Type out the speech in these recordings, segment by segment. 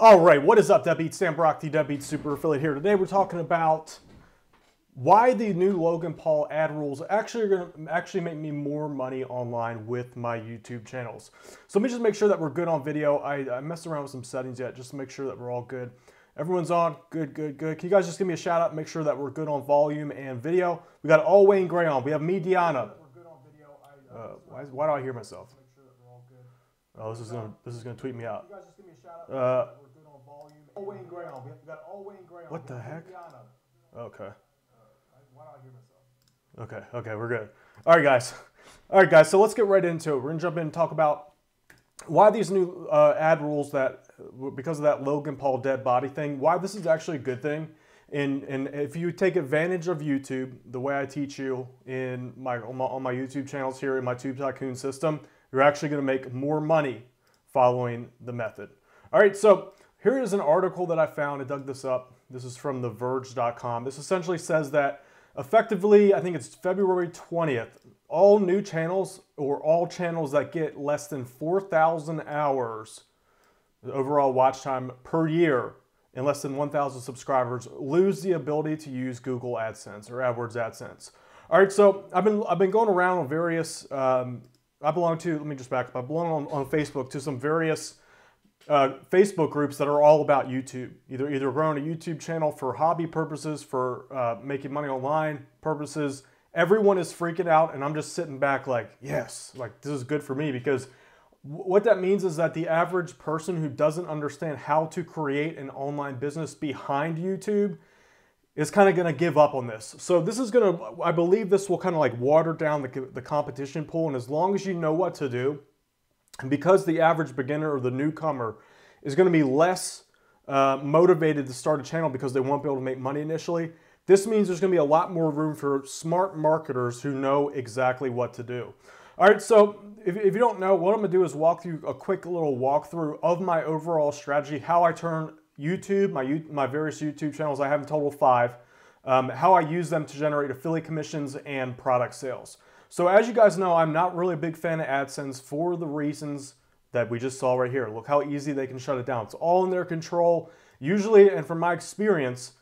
All right, what is up, Deadbeat? Sam Brock, the Deadbeat Super Affiliate here. Today we're talking about why the new Logan Paul ad rules actually are going to make me more money online with my YouTube channels. So let me just make sure that we're good on video. I messed around with some settings yet just to make sure that we're all good. Everyone's on. Good, good, good. Can you guys just give me a shout out and make sure that we're good on volume and video? We got All Wayne Gray on. We have me, Deanna. We're good on video. Why do I hear myself? Oh, this is gonna tweet me out. You guys just give me a shout out. We're good on volume. All Wayne Gray on. We got All Wayne Gray on. What the heck? Okay. Why do I hear myself? Okay, we're good. All right, guys. So let's get right into it. We're gonna jump in and talk about why these new ad rules that, because of that Logan Paul dead body thing, why this is actually a good thing. And if you take advantage of YouTube, the way I teach you on my YouTube channels here in my Tube Tycoon system, you're actually going to make more money following the method. All right, so here is an article that I found. I dug this up. This is from theverge.com. This essentially says that effectively, I think it's February 20th, all new channels or all channels that get less than 4,000 hours overall watch time per year and less than 1,000 subscribers lose the ability to use Google AdSense or AdWords AdSense. All right, so I've been going around on various let me just back up. I belong on Facebook to some various Facebook groups that are all about YouTube. Either growing a YouTube channel for hobby purposes, for making money online purposes. Everyone is freaking out, and I'm just sitting back like, yes, like this is good for me, because what that means is that the average person who doesn't understand how to create an online business behind YouTube is kind of going to give up on this. So this is going to, I believe this will kind of like water down the competition pool. And as long as you know what to do, and because the average beginner or the newcomer is going to be less motivated to start a channel because they won't be able to make money initially, this means there's going to be a lot more room for smart marketers who know exactly what to do. All right, so if you don't know, what I'm going to do is walk through a quick little walkthrough of my overall strategy, how I turn YouTube, my various YouTube channels, I have in total 5, how I use them to generate affiliate commissions and product sales. So as you guys know, I'm not really a big fan of AdSense for the reasons that we just saw right here. Look how easy they can shut it down. It's all in their control. Usually, and from my experience,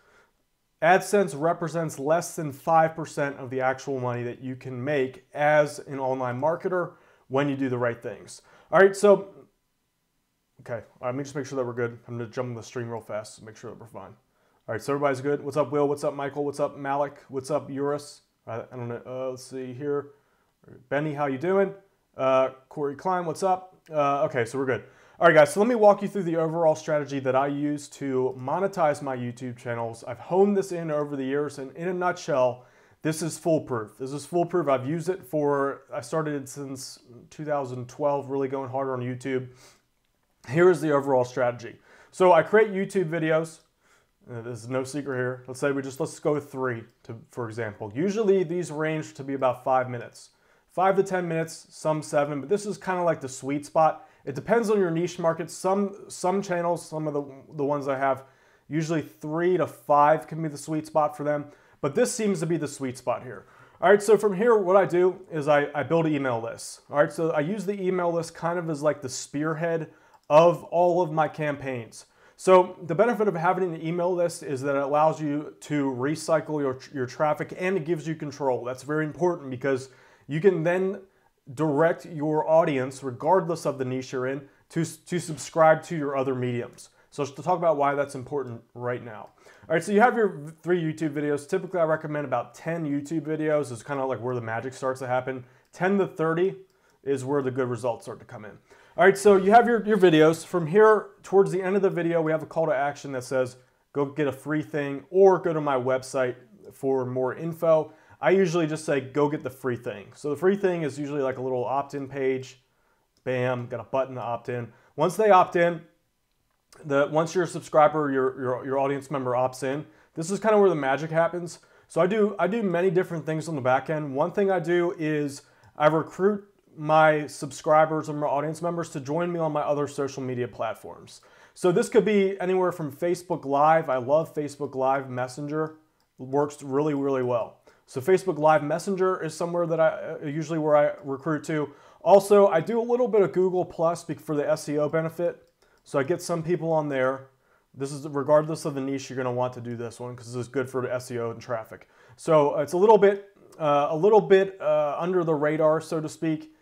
AdSense represents less than 5% of the actual money that you can make as an online marketer when you do the right things. All right, so okay, let me just make sure that we're good. I'm going to jump on the stream real fast to make sure that we're fine. All right, so everybody's good. What's up, Will? What's up, Michael? What's up, Malik? What's up, Eurus? I don't know. Let's see here. Benny, how you doing? Corey Klein, what's up? Okay, so we're good. All right, guys, so let me walk you through the overall strategy that I use to monetize my YouTube channels. I've honed this in over the years, and in a nutshell, this is foolproof. This is foolproof. I've used it I started it since 2012, really going hard on YouTube. Here is the overall strategy. So I create YouTube videos. There's no secret here. Let's say let's go with 3, for example. Usually these range to be about 5 minutes. 5 to 10 minutes, some 7, but this is kind of like the sweet spot. It depends on your niche market. Some channels, some of the ones I have, usually 3 to 5 can be the sweet spot for them, but this seems to be the sweet spot here. All right, so from here, what I do is I build email lists. All right, so I use the email list kind of as like the spearhead of all of my campaigns. So the benefit of having an email list is that it allows you to recycle your traffic, and it gives you control. That's very important because you can then direct your audience, regardless of the niche you're in, to subscribe to your other mediums. So to talk about why that's important right now. All right, so you have your 3 YouTube videos. Typically, I recommend about 10 YouTube videos. It's kind of like where the magic starts to happen. 10 to 30 is where the good results start to come in. All right, so you have your videos. From here, towards the end of the video, we have a call to action that says, go get a free thing or go to my website for more info. I usually just say, go get the free thing. So the free thing is usually like a little opt-in page. Bam, got a button to opt in. Once they opt in, once your subscriber, your audience member opts in, this is kind of where the magic happens. So I do many different things on the back end. One thing I do is I recruit my subscribers or my audience members to join me on my other social media platforms. So this could be anywhere from Facebook Live. I love Facebook Live Messenger. It works really, really well. So Facebook Live Messenger is somewhere that usually where I recruit to. Also, I do a little bit of Google Plus for the SEO benefit. So I get some people on there. This is regardless of the niche, you're going to want to do this one because this is good for SEO and traffic. So it's a little bit under the radar, so to speak,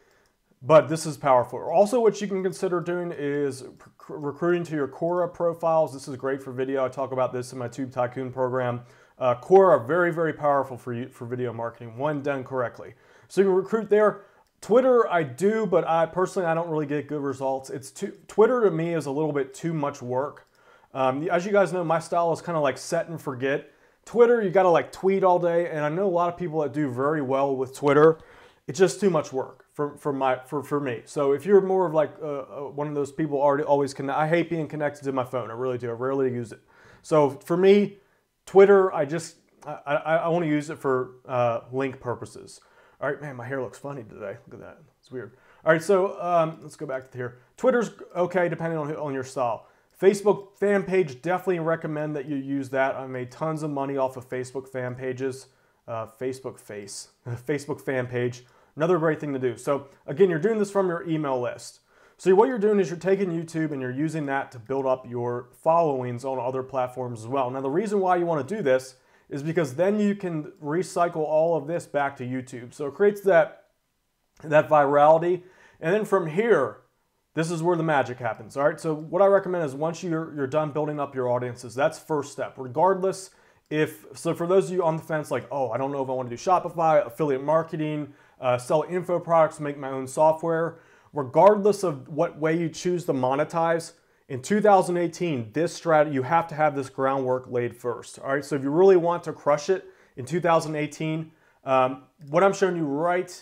but this is powerful. Also, what you can consider doing is recruiting to your Quora profiles. This is great for video. I talk about this in my Tube Tycoon program. Quora are very, very powerful for video marketing when done correctly. So you can recruit there. Twitter, I do, but I don't really get good results. Twitter to me is a little bit too much work. As you guys know, my style is kind of like set and forget. Twitter, you got to like tweet all day, and I know a lot of people that do very well with Twitter. It's just too much work for me. So if you're more of like one of those people always connect, I hate being connected to my phone. I really do. I rarely use it. So for me, Twitter, I want to use it for link purposes. All right, man, my hair looks funny today. Look at that. It's weird. All right, so let's go back to here. Twitter's okay depending on your style. Facebook fan page, definitely recommend that you use that. I made tons of money off of Facebook fan pages. Facebook fan page, another great thing to do. So again, you're doing this from your email list. So what you're doing is you're taking YouTube and you're using that to build up your followings on other platforms as well. Now the reason why you want to do this is because then you can recycle all of this back to YouTube. So it creates that virality. And then from here, this is where the magic happens. All right, so what I recommend is once you're done building up your audiences, that's first step. Regardless so for those of you on the fence, like, oh, I don't know if I want to do Shopify, affiliate marketing, sell info products, make my own software, regardless of what way you choose to monetize, in 2018, this strategy, you have to have this groundwork laid first. All right, so if you really want to crush it in 2018, what I'm showing you right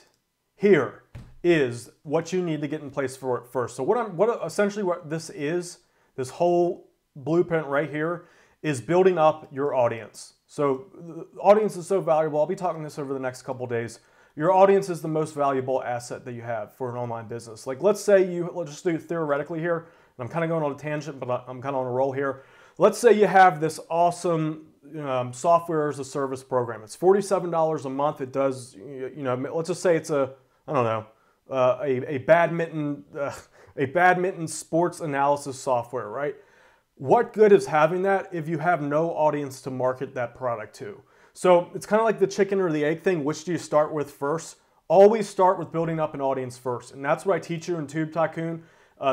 here is what you need to get in place for it first. So essentially what this is, this whole blueprint right here, is building up your audience. So the audience is so valuable. I'll be talking this over the next couple of days. Your audience is the most valuable asset that you have for an online business. Like let's just do it theoretically here. And I'm kind of going on a tangent, but I'm kind of on a roll here. Let's say you have this awesome software as a service program. It's $47 a month. It does, let's just say it's a badminton sports analysis software, right? What good is having that if you have no audience to market that product to? So it's kind of like the chicken or the egg thing. Which do you start with first? Always start with building up an audience first. And that's what I teach you in Tube Tycoon.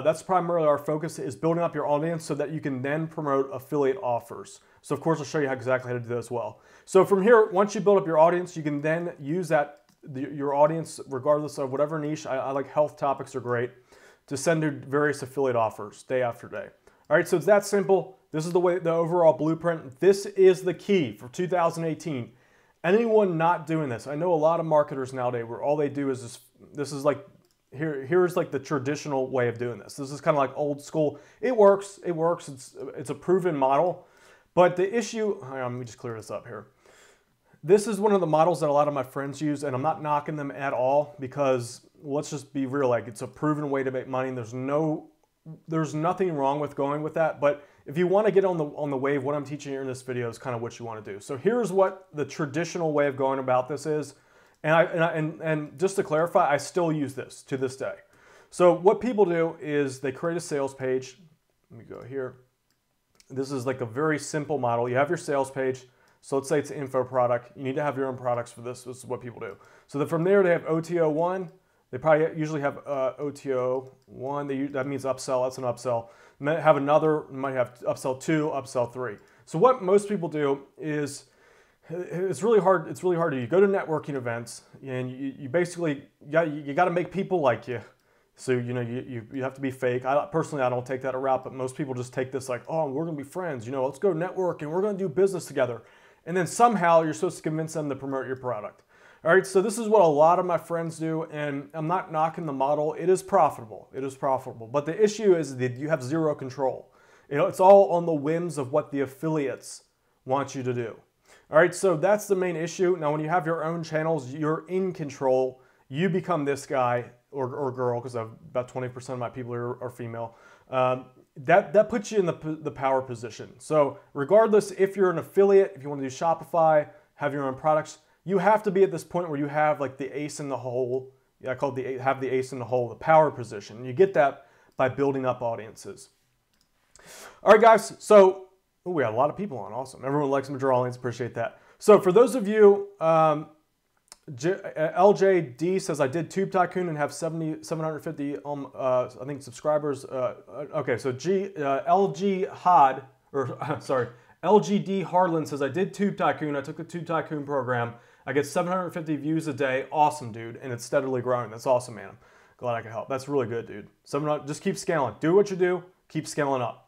That's primarily our focus, is building up your audience so that you can then promote affiliate offers. So of course, I'll show you exactly how to do that as well. So from here, once you build up your audience, you can then use your audience, regardless of whatever niche. I like health topics are great, to send to various affiliate offers day after day. All right, so it's that simple. This is the overall blueprint. This is the key for 2018. Anyone not doing this, I know a lot of marketers nowadays where all they do is this is like, here's like the traditional way of doing this. This is kind of like old school. It works, it's a proven model. But the issue, let me just clear this up here. This is one of the models that a lot of my friends use, and I'm not knocking them at all because let's just be real, like it's a proven way to make money. There's nothing wrong with going with that, but if you want to get on the wave, what I'm teaching here in this video is kind of what you want to do. So here's what the traditional way of going about this is, and just to clarify, I still use this to this day. So what people do is they create a sales page. Let me go here. This is like a very simple model. You have your sales page. So let's say it's an info product. You need to have your own products for this. This is what people do. So then from there, they have OTO1. They probably usually have OTO1. That means upsell. That's an upsell. Might have another. Might have upsell 2, upsell 3. So what most people do is, it's really hard. It's really hard to. You go to networking events and you basically you got to make people like you. So you have to be fake. Personally, I don't take that route, but most people just take this like, oh, we're gonna be friends. Let's go network and we're gonna do business together. And then somehow you're supposed to convince them to promote your product. All right, so this is what a lot of my friends do, and I'm not knocking the model. It is profitable. It is profitable. But the issue is that you have zero control. It's all on the whims of what the affiliates want you to do. All right, so that's the main issue. Now, when you have your own channels, you're in control. You become this guy or girl, because about 20% of my people are female. That puts you in the power position. So regardless if you're an affiliate, if you want to do Shopify, have your own products, you have to be at this point where you have like the ace in the hole. Yeah, I call it have the ace in the hole, the power position. You get that by building up audiences. All right, guys. So we got a lot of people on. Awesome. Everyone likes my drawings. Appreciate that. So for those of you, LJD says, I did Tube Tycoon and have 750, I think, subscribers. Okay, so LG Hod, or sorry, LGD Harlan says, I did Tube Tycoon. I took the Tube Tycoon program. I get 750 views a day. Awesome, dude. And it's steadily growing. That's awesome, man. I'm glad I could help. That's really good, dude. Just keep scaling. Do what you do. Keep scaling up.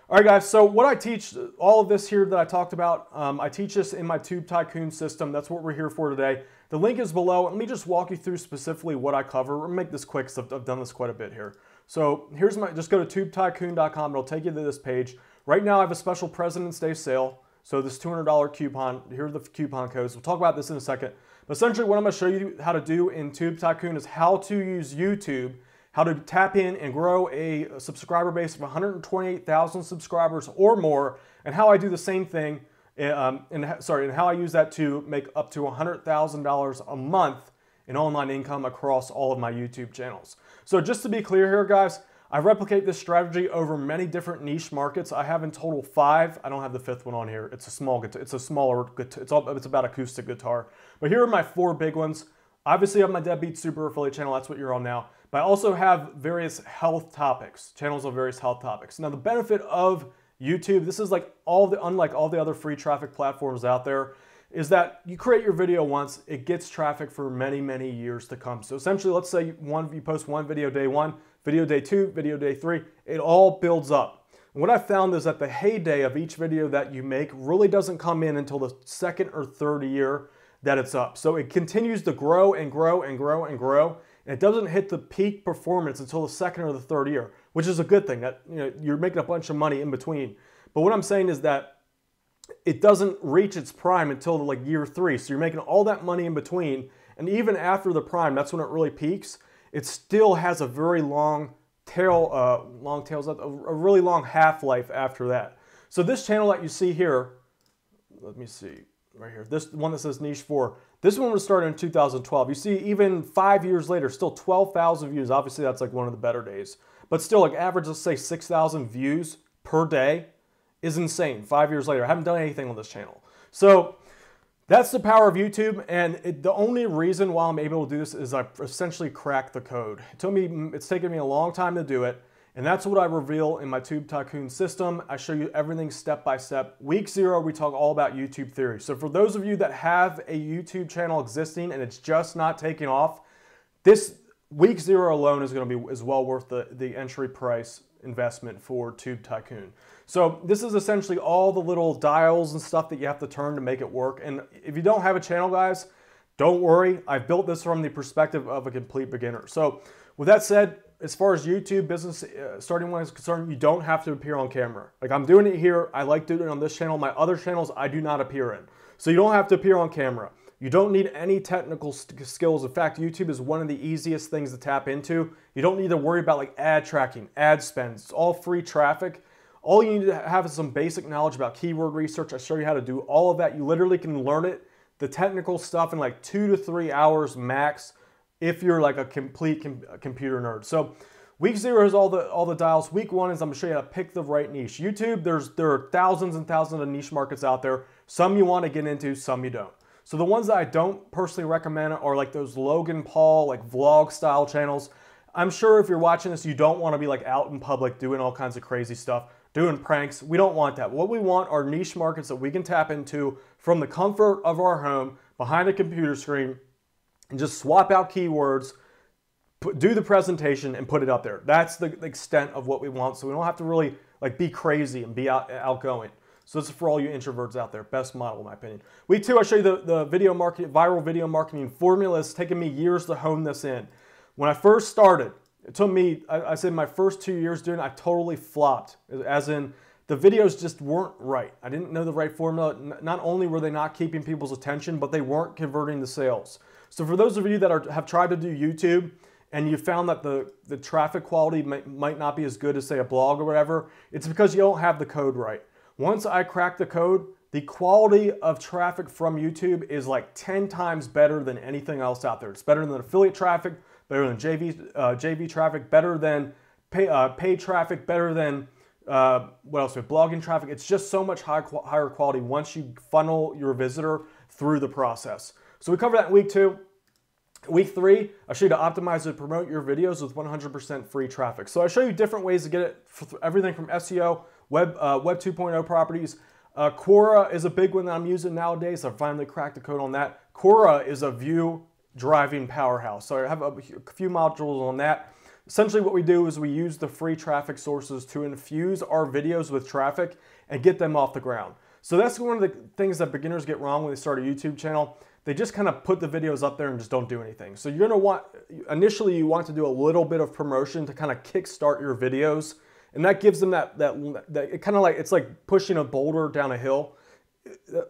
All right, guys, so what I teach, all of this here that I talked about, I teach this in my Tube Tycoon system. That's what we're here for today. The link is below. Let me just walk you through specifically what I cover. We'll make this quick because I've done this quite a bit here. So here's just go to tubetycoon.com. It'll take you to this page. Right now, I have a special President's Day sale. So this $200 coupon, here are the coupon codes. We'll talk about this in a second. But essentially what I'm going to show you how to do in Tube Tycoon is how to use YouTube, how to tap in and grow a subscriber base of 128,000 subscribers or more, and how I do the same thing, and how I use that to make up to $100,000 a month in online income across all of my YouTube channels. So just to be clear here, guys, I replicate this strategy over many different niche markets. I have in total 5. I don't have the 5th one on here. It's a small guitar. It's a smaller guitar. It's about acoustic guitar. But here are my 4 big ones. Obviously, I have my Deadbeat Super Affiliate channel. That's what you're on now. But I also have various health topics, channels of various health topics. Now, the benefit of YouTube, this is like unlike all the other free traffic platforms out there, is that you create your video once, it gets traffic for many, many years to come. So essentially, let's say you post one video day 1, video day 2, video day 3, it all builds up. And what I found is that the heyday of each video that you make really doesn't come in until the 2nd or 3rd year that it's up. So it continues to grow and grow and grow and grow. And it doesn't hit the peak performance until the 2nd or the 3rd year, which is a good thing. That, you know, you're making a bunch of money in between. But what I'm saying is that it doesn't reach its prime until like year 3. So you're making all that money in between. And even after the prime, that's when it really peaks. It still has a very long tail, a really long half-life after that. So this channel that you see here, let me see, right here, this one that says Niche 4, this one was started in 2012. You see, even 5 years later, still 12,000 views. Obviously, that's like one of the better days. But still, like average, let's say 6,000 views per day is insane. 5 years later, I haven't done anything on this channel. So that's the power of YouTube, and the only reason why I'm able to do this is I essentially cracked the code. It's taken me a long time to do it, and that's what I reveal in my Tube Tycoon system. I show you everything step by step. Week 0, we talk all about YouTube theory. So for those of you that have a YouTube channel existing and it's just not taking off, this week 0 alone is going to be well worth the entry price investment for Tube Tycoon. So this is essentially all the little dials and stuff that you have to turn to make it work. And if you don't have a channel, guys, don't worry. I've built this from the perspective of a complete beginner. So with that said, as far as YouTube business starting one is concerned, you don't have to appear on camera. Like I'm doing it here. I like doing it on this channel. My other channels, I do not appear in. So you don't have to appear on camera. You don't need any technical skills. In fact, YouTube is one of the easiest things to tap into. You don't need to worry about like ad tracking, ad spend. It's all free traffic. All you need to have is some basic knowledge about keyword research. I show you how to do all of that. You literally can learn it, the technical stuff, in like 2 to 3 hours max if you're like a complete computer nerd. So week 0 is all the dials. Week 1 is I'm gonna show you how to pick the right niche. YouTube, there are thousands and thousands of niche markets out there. Some you want to get into, some you don't. So the ones that I don't personally recommend are like those Logan Paul, like vlog style channels. I'm sure if you're watching this, you don't want to be like out in public doing all kinds of crazy stuff, doing pranks. We don't want that. What we want are niche markets that we can tap into from the comfort of our home, behind a computer screen, and just swap out keywords, do the presentation, and put it up there. That's the extent of what we want. So we don't have to really like be crazy and be outgoing. So this is for all you introverts out there. Best model, in my opinion. Week 2, I show you the video marketing, viral video marketing formula. It's taken me years to hone this in. When I first started, it took me, I said my first 2 years doing it, I totally flopped. As in, the videos just weren't right. I didn't know the right formula. Not only were they not keeping people's attention, but they weren't converting the sales. So for those of you that have tried to do YouTube, and you found that the traffic quality might not be as good as, say, a blog or whatever, it's because you don't have the code right. Once I cracked the code, the quality of traffic from YouTube is like 10 times better than anything else out there. It's better than affiliate traffic, better than JV traffic, better than paid traffic, better than what else? With blogging traffic, it's just so much higher quality once you funnel your visitor through the process. So we covered that in week 2. Week 3, I show you to optimize and promote your videos with 100% free traffic. So I show you different ways to get it, everything from SEO, Web 2.0 properties. Quora is a big one that I'm using nowadays. I finally cracked the code on that. Quora is a view driving powerhouse. So I have a few modules on that. Essentially what we do is we use the free traffic sources to infuse our videos with traffic and get them off the ground. So that's one of the things that beginners get wrong when they start a YouTube channel. They just kind of put the videos up there and just don't do anything. So you're gonna want, initially you want to do a little bit of promotion to kind of kickstart your videos. And that gives them that it kind of like, it's like pushing a boulder down a hill.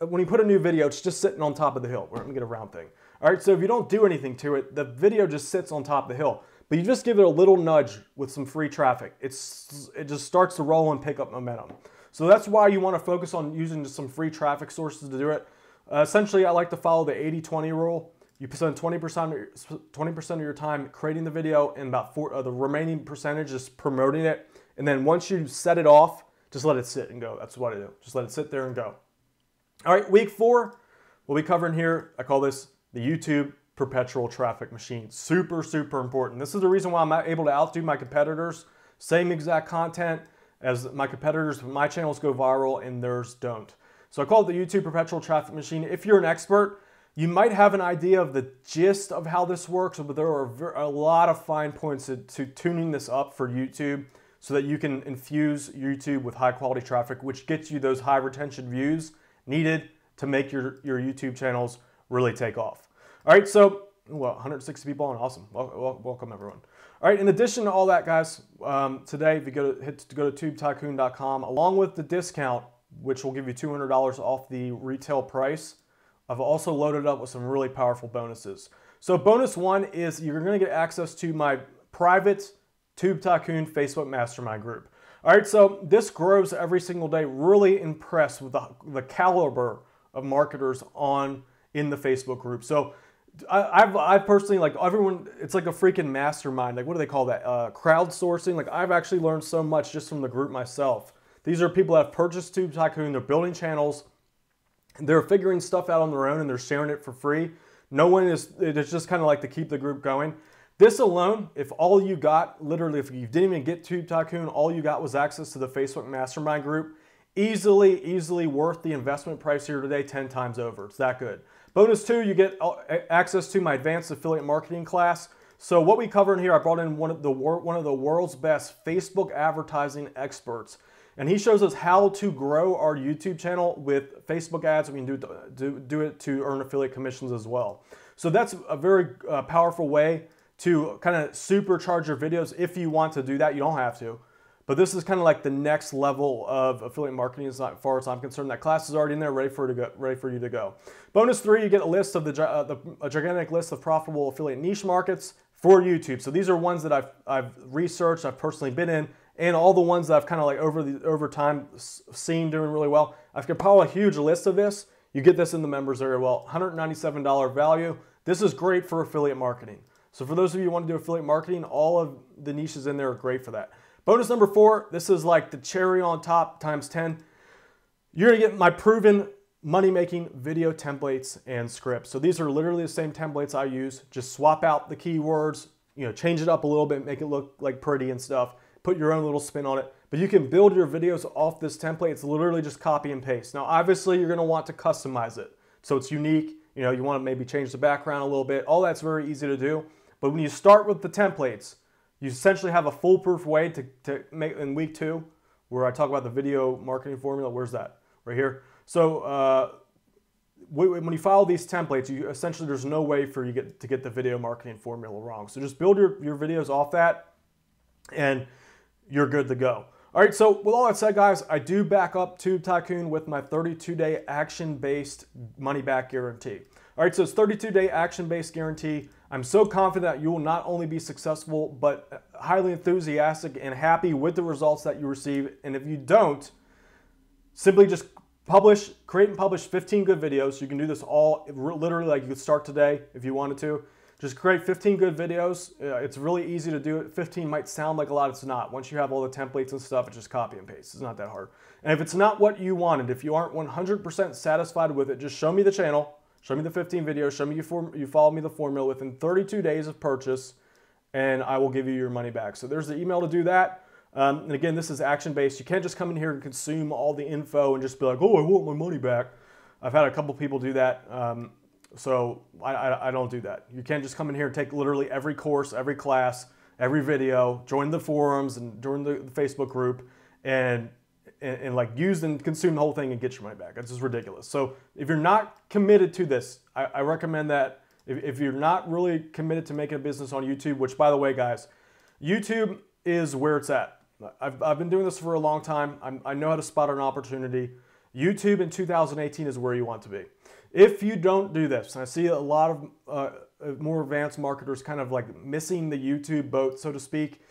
When you put a new video, it's just sitting on top of the hill. We're gonna get a round thing. All right, so if you don't do anything to it, the video just sits on top of the hill. But you just give it a little nudge with some free traffic. It just starts to roll and pick up momentum. So that's why you want to focus on using just some free traffic sources to do it. Essentially, I like to follow the 80-20 rule. You spend 20% of your time creating the video, and about the remaining percentage is promoting it. And then once you set it off, just let it sit and go. That's what I do. Just let it sit there and go. All right, week 4, we'll be covering here. I call this the YouTube perpetual traffic machine. Super, super important. This is the reason why I'm able to outdo my competitors. Same exact content as my competitors, but my channels go viral and theirs don't. So I call it the YouTube perpetual traffic machine. If you're an expert, you might have an idea of the gist of how this works, but there are a lot of fine points to tuning this up for YouTube so that you can infuse YouTube with high quality traffic, which gets you those high retention views needed to make your YouTube channels really take off. All right, so, well, 160 people on, awesome. Welcome everyone. All right, in addition to all that, guys, today, if you go to tubetycoon.com, along with the discount, which will give you $200 off the retail price, I've also loaded up with some really powerful bonuses. So bonus 1 is you're gonna get access to my private Tube Tycoon Facebook Mastermind group. All right, so this grows every single day. Really impressed with the caliber of marketers in the Facebook group. So I personally, like everyone, it's like a freaking mastermind. Like, what do they call that? Crowdsourcing. Like, I've actually learned so much just from the group myself. These are people that have purchased Tube Tycoon. They're building channels. They're figuring stuff out on their own and they're sharing it for free. It's just kind of like to keep the group going. This alone, if all you got, literally, if you didn't even get Tube Tycoon, all you got was access to the Facebook Mastermind group, easily worth the investment price here today 10 times over. It's that good. Bonus 2, you get access to my advanced affiliate marketing class. So what we cover in here, I brought in one of the world's best Facebook advertising experts. And he shows us how to grow our YouTube channel with Facebook ads. We can do it to earn affiliate commissions as well. So that's a very powerful way to kind of supercharge your videos if you want to do that. You don't have to. But this is kind of like the next level of affiliate marketing as far as I'm concerned. That class is already in there, ready for you to go. Bonus 3, you get a list of a gigantic list of profitable affiliate niche markets for YouTube. So these are ones that I've researched, I've personally been in, and all the ones that I've kind of like over time seen doing really well. I've compiled a huge list of this. You get this in the members area. Well, $197 value. This is great for affiliate marketing. So for those of you who want to do affiliate marketing, all of the niches in there are great for that. Bonus number 4, this is like the cherry on top times 10. You're gonna get my proven money-making video templates and scripts. So these are literally the same templates I use. Just swap out the keywords, change it up a little bit, make it look like pretty and stuff. Put your own little spin on it. But you can build your videos off this template. It's literally just copy and paste. Now, obviously, you're gonna want to customize it. So it's unique. You wanna maybe change the background a little bit. All that's very easy to do. But when you start with the templates, you essentially have a foolproof way to make in week 2, where I talk about the video marketing formula. Where's that? Right here. So when you follow these templates, essentially there's no way for you to get the video marketing formula wrong. So just build your videos off that, and you're good to go. All right, so with all that said, guys, I do back up Tube Tycoon with my 32-day action-based money-back guarantee. All right, so it's 32-day action-based guarantee. I'm so confident that you will not only be successful, but highly enthusiastic and happy with the results that you receive. And if you don't, simply just create and publish 15 good videos. You can do this all literally, like you could start today if you wanted to. Just create 15 good videos. It's really easy to do it. 15 might sound like a lot, it's not. Once you have all the templates and stuff, it's just copy and paste. It's not that hard. And if it's not what you wanted, if you aren't 100% satisfied with it, just show me the channel, show me the 15 videos, show me you follow me the formula within 32 days of purchase, and I will give you your money back. So there's the email to do that. And again, this is action-based. You can't just come in here and consume all the info and just be like, oh, I want my money back. I've had a couple people do that. So I don't do that. You can't just come in here and take literally every course, every class, every video, join the forums and join the Facebook group and like use and consume the whole thing and get your money back. That's just ridiculous. So if you're not committed to this, I recommend that if you're not really committed to making a business on YouTube, which by the way, guys, YouTube is where it's at. I've been doing this for a long time. I know how to spot an opportunity. YouTube in 2018 is where you want to be. If you don't do this, and I see a lot of more advanced marketers kind of like missing the YouTube boat, so to speak,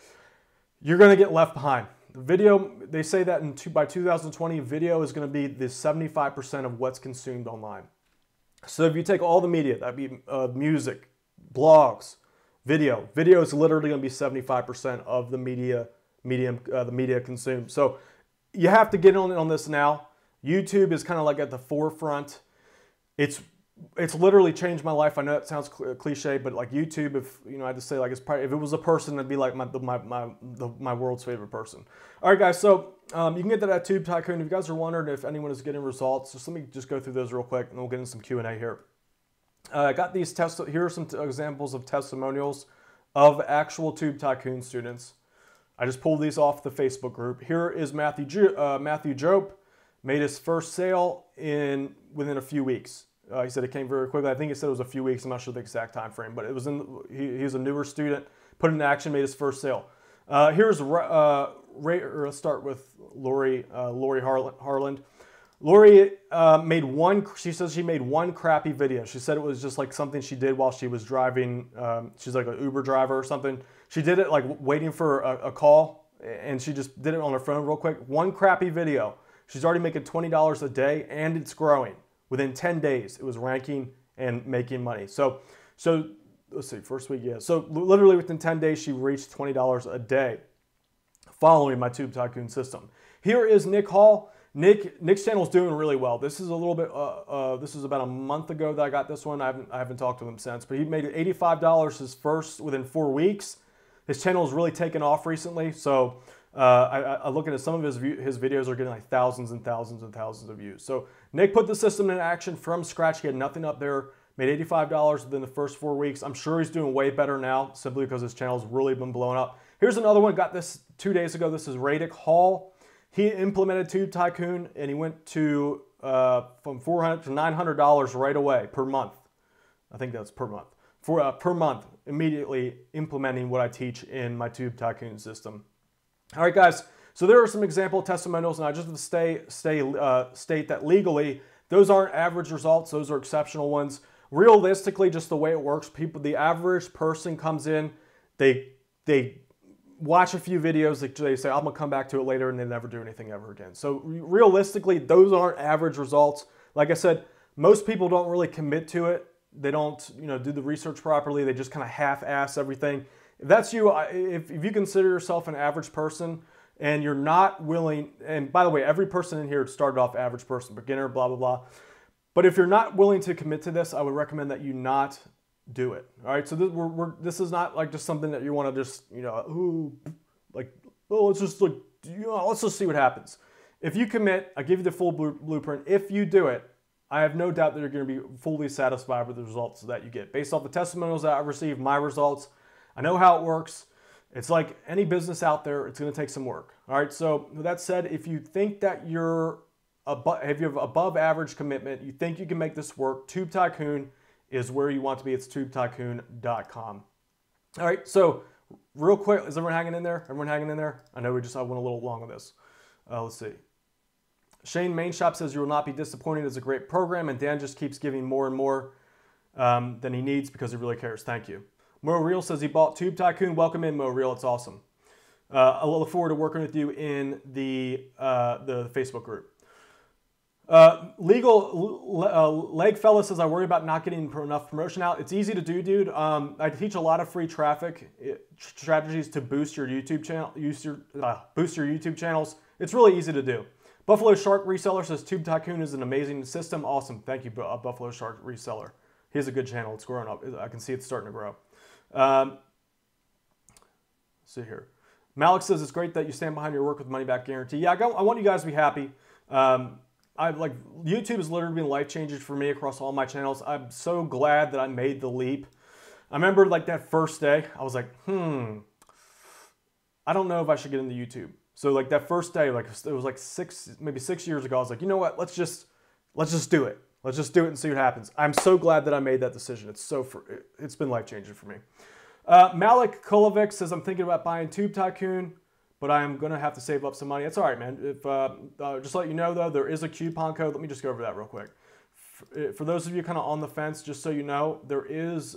you're going to get left behind. The video, they say that by 2020, video is going to be the 75% of what's consumed online. So if you take all the media, that'd be music, blogs, video is literally going to be 75% of the media consumed. So you have to get on this now. YouTube is kind of like at the forefront. It's literally changed my life. I know it sounds cliche, but like YouTube, if I had to say, like, it's probably, if it was a person, it'd be like my world's favorite person. All right, guys. So you can get that at Tube Tycoon. If you guys are wondering if anyone is getting results, just let me just go through those real quick, and we'll get into some Q&A here. I got these here are some examples of testimonials of actual Tube Tycoon students. I just pulled these off the Facebook group. Here is Matthew Jope, made his first sale within a few weeks. He said it came very quickly. I think he said it was a few weeks. I'm not sure the exact time frame, but it was he's a newer student, put it into action, made his first sale. Here's let's start with Lori Harland. Lori she says she made one crappy video. She said it was just like something she did while she was driving. She's like an Uber driver or something. She did it like waiting for a call, and she just did it on her phone real quick. One crappy video. She's already making $20 a day, and it's growing. Within 10 days, it was ranking and making money. So let's see, first week, yeah. So literally within 10 days, she reached $20 a day following my Tube Tycoon system. Here is Nick Hall. Nick's channel is doing really well. This is a little bit, this is about a month ago that I got this one. I haven't talked to him since, but he made $85 his first within 4 weeks. His channel has really taken off recently. So I look at some of his videos are getting like thousands and thousands and thousands of views. So Nick put the system in action from scratch. He had nothing up there, made $85 within the first 4 weeks. I'm sure he's doing way better now simply because his channel's really been blowing up. Here's another one, got this 2 days ago. This is Radic Hall. He implemented Tube Tycoon and he went to from $400 to $900 right away per month. I think that's per month. Per month, immediately implementing what I teach in my Tube Tycoon system. All right, guys. So there are some example testimonials, and I just want to state that legally, those aren't average results. Those are exceptional ones. Realistically, just the way it works, the average person comes in, they watch a few videos, they say, I'm gonna come back to it later, and they never do anything ever again. So realistically, those aren't average results. Like I said, most people don't really commit to it. They don't, do the research properly. They just kind of half-ass everything. If that's you, if you consider yourself an average person and you're not willing, and by the way, every person in here started off average person, beginner, blah, blah, blah. But if you're not willing to commit to this, I would recommend that you not do it. All right, so this is not like just something that you want to just, let's just let's just see what happens. If you commit, I give you the full blueprint. If you do it, I have no doubt that you're going to be fully satisfied with the results that you get. Based off the testimonials that I've received, my results, I know how it works. It's like any business out there, it's going to take some work. All right, so with that said, if you think that if you have above average commitment, you think you can make this work, Tube Tycoon is where you want to be. It's tubetycoon.com. All right, so real quick, is everyone hanging in there? Everyone hanging in there? I know I went a little long on this. Let's see. Shane Mainshop says you will not be disappointed. It's a great program, and Dan just keeps giving more and more than he needs because he really cares. Thank you. Mo Real says he bought Tube Tycoon. Welcome in, Mo Real. It's awesome. I look forward to working with you in the Facebook group. Leg Fella says, I worry about not getting enough promotion out. It's easy to do, dude. I teach a lot of free traffic strategies to boost your YouTube channel, boost your YouTube channels. It's really easy to do. Buffalo Shark Reseller says, Tube Tycoon is an amazing system. Awesome. Thank you, Buffalo Shark Reseller. He has a good channel. It's growing up. I can see it's starting to grow. Let's see here. Malik says, it's great that you stand behind your work with money back guarantee. Yeah, I want you guys to be happy. YouTube has literally been life changing for me across all my channels. I'm so glad that I made the leap. I remember like that first day, I was like, I don't know if I should get into YouTube. So like that first day, like it was like maybe 6 years ago, I was like, you know what? Let's just do it. Let's just do it and see what happens. I'm so glad that I made that decision. It's been life changing for me. Malik Kolovic says, I'm thinking about buying Tube Tycoon, but I'm going to have to save up some money. That's all right, man. If just to let you know, though, there is a coupon code. Let me just go over that real quick. For those of you kind of on the fence, just so you know,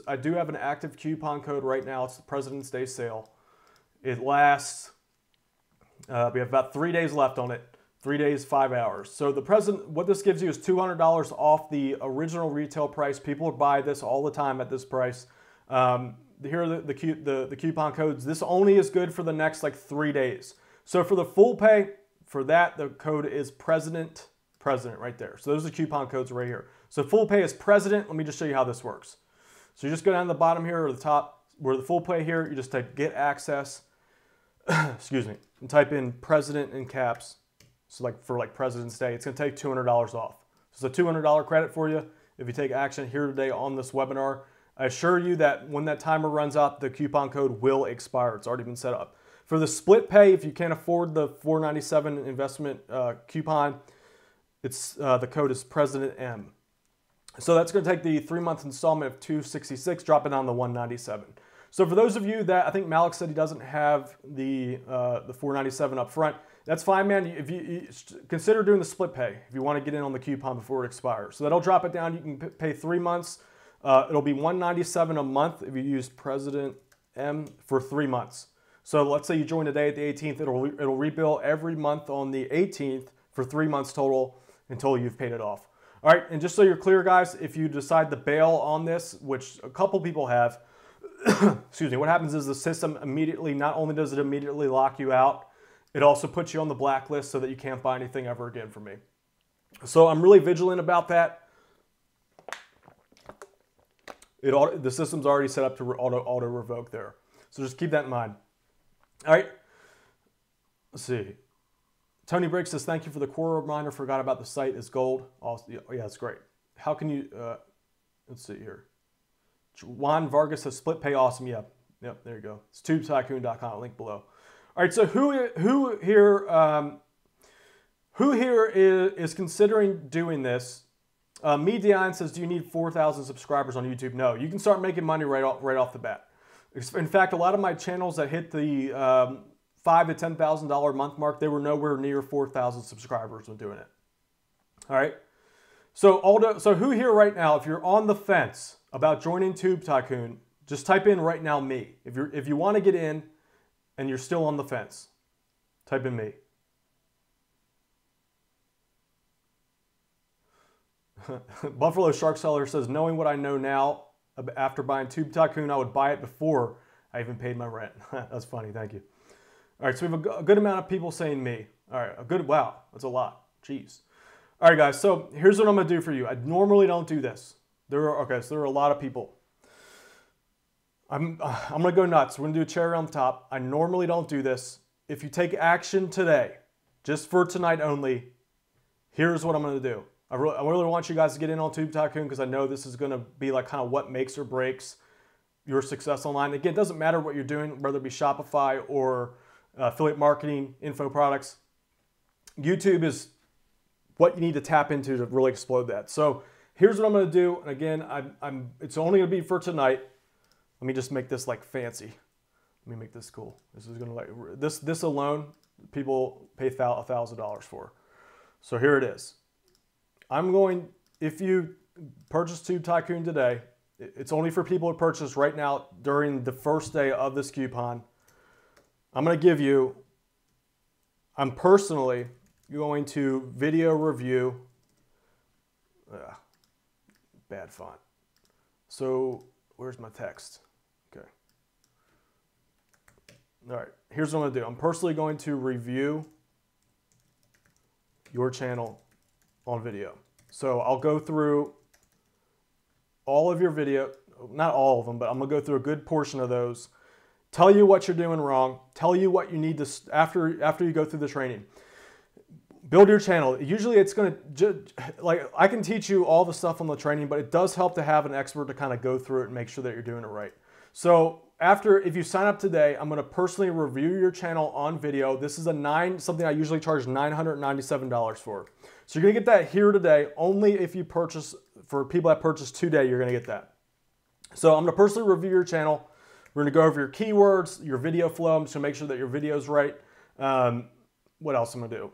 I do have an active coupon code right now. It's the President's Day sale. It lasts, we have about 3 days left on it. 3 days, 5 hours. So what this gives you is $200 off the original retail price. People buy this all the time at this price. Here are the coupon codes. This only is good for the next like 3 days. So for the full pay, for that, the code is President right there. So those are the coupon codes right here. So full pay is President. Let me just show you how this works. So you just go down to the bottom here or the top where the full pay here, you just type get access, excuse me, and type in President in caps. So like for like President's Day, it's gonna take $200 off. So it's a $200 credit for you if you take action here today on this webinar. I assure you that when that timer runs out, the coupon code will expire. It's already been set up. For the split pay, if you can't afford the $4.97 investment coupon, the code is President M. So that's going to take the 3-month installment of $266, drop it down to $197. So for those of you that, I think Malik said he doesn't have the $4.97 up front, that's fine, man. If you consider doing the split pay if you want to get in on the coupon before it expires. So that'll drop it down. You can pay 3 months. It'll be $197 a month if you use President M for 3 months. So let's say you join today at the 18th, it'll rebill every month on the 18th for 3 months total until you've paid it off. All right, and just so you're clear, guys, if you decide to bail on this, which a couple people have, excuse me, what happens is the system immediately, not only does it immediately lock you out, it also puts you on the blacklist so that you can't buy anything ever again from me. So I'm really vigilant about that. The system's already set up to auto revoke there. So just keep that in mind. All right, let's see. Tony Briggs says, thank you for the core reminder. Forgot about the site is gold. Also, yeah, that's great. How can you, let's see here. Juan Vargas says, split pay awesome. Yep, there you go. It's tubetycoon.com, link below. All right, so who here is considering doing this? Me Dion says, do you need 4,000 subscribers on YouTube? No, you can start making money right off the bat. In fact, a lot of my channels that hit the $5,000 to $10,000 a month mark, they were nowhere near 4,000 subscribers when doing it. All right. So who here right now, if you're on the fence about joining Tube Tycoon, just type in right now me. If you want to get in and you're still on the fence, type in me. Buffalo Shark Seller says, knowing what I know now, after buying Tube Tycoon, I would buy it before I even paid my rent. That's funny, thank you. All right, so we have a good amount of people saying me. All right, wow, that's a lot, jeez. All right, guys, so here's what I'm gonna do for you. I normally don't do this. So there are a lot of people. I'm gonna go nuts. We're gonna do a cherry on the top. I normally don't do this. If you take action today, just for tonight only, here's what I'm gonna do. I really want you guys to get in on Tube Tycoon because I know this is going to be like kind of what makes or breaks your success online. Again, it doesn't matter what you're doing, whether it be Shopify or affiliate marketing, info products. YouTube is what you need to tap into to really explode that. So here's what I'm going to do. And again, it's only going to be for tonight. Let me just make this like fancy. Let me make this cool. This is going to like this alone, people pay $1,000 for. So here it is. If you purchase Tube Tycoon today, it's only for people who purchase right now during the first day of this coupon. I'm personally going to video review Bad font. So where's my text? Okay. All right, here's what I'm gonna do. I'm personally going to review your channel on video. So I'll go through all of your video, not all of them, but I'm gonna go through a good portion of those, tell you what you're doing wrong, tell you what you need to, after you go through the training. Build your channel. Usually it's gonna, like I can teach you all the stuff on the training, but it does help to have an expert to kind of go through it and make sure that you're doing it right. So if you sign up today, I'm gonna personally review your channel on video. This is something I usually charge $997 for. So you're gonna get that here today. Only if you purchase, for people that purchase today, you're gonna get that. So I'm gonna personally review your channel. We're gonna go over your keywords, your video flow. I'm just gonna make sure that your video's right. What else I'm gonna do?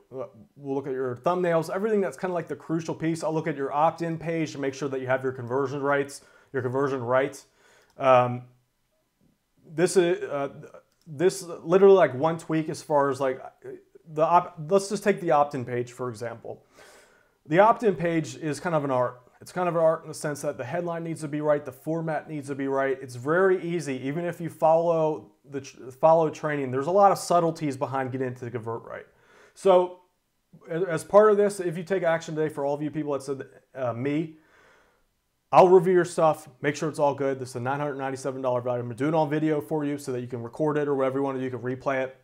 We'll look at your thumbnails, everything that's kind of like the crucial piece. I'll look at your opt-in page to make sure that you have your conversion right. This literally like one tweak as far as like let's just take the opt-in page for example. The opt-in page is kind of an art. It's kind of an art in the sense that the headline needs to be right, the format needs to be right. It's very easy, even if you follow training. There's a lot of subtleties behind getting it to convert right. So as part of this, if you take action today, for all of you people that said I'll review your stuff, make sure it's all good. This is a $997 value. I'm gonna do it on video for you so that you can record it or whatever you want to do. You can replay it.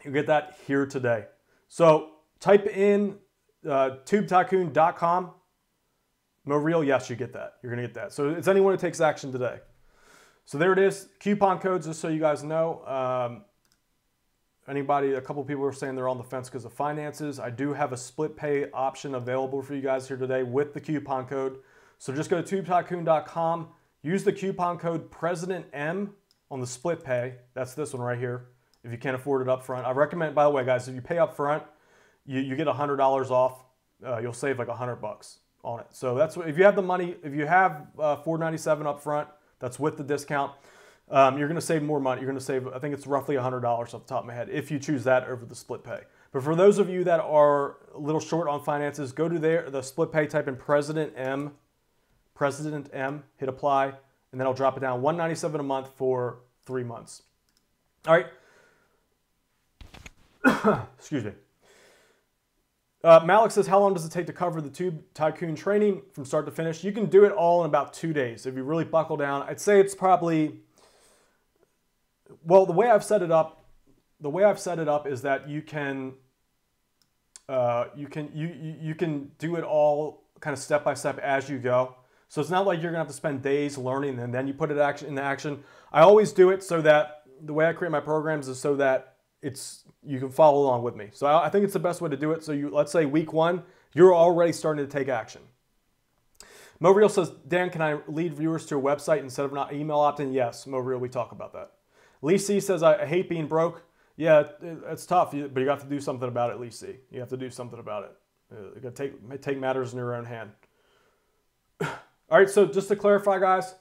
You get that here today. So type in tubetycoon.com. No real, yes, you get that. You're gonna get that. So it's anyone who takes action today. So there it is. Coupon codes, just so you guys know. A couple people are saying they're on the fence because of finances. I do have a split pay option available for you guys here today with the coupon code. So just go to tubetycoon.com, use the coupon code PresidentM on the split pay. That's this one right here. If you can't afford it up front. I recommend, by the way, guys, if you pay up front, you get $100 off. You'll save like $100 on it. So that's what, if you have the money, if you have $497 up front, that's with the discount. You're going to save more money. You're going to save, I think it's roughly $100 off the top of my head if you choose that over the split pay. But for those of you that are a little short on finances, go to the split pay, type in President M, hit apply, and then I'll drop it down $197 a month for 3 months. All right. Excuse me. Malik says, how long does it take to cover the Tube Tycoon training from start to finish? You can do it all in about 2 days. If you really buckle down, I'd say it's probably, well, the way I've set it up is that you can do it all kind of step by step as you go. So it's not like you're gonna have to spend days learning and then you put it into action. I always do it so that the way I create my programs is so that you can follow along with me. So I think it's the best way to do it. So let's say week 1, you're already starting to take action. MoReal says, Dan, can I lead viewers to a website instead of not email opt-in? Yes, MoReal, we talk about that. Lee C says, I hate being broke. Yeah, it's tough, but you have to do something about it, Lee C. You have to do something about it. You got to take matters in your own hand. All right, so just to clarify, guys,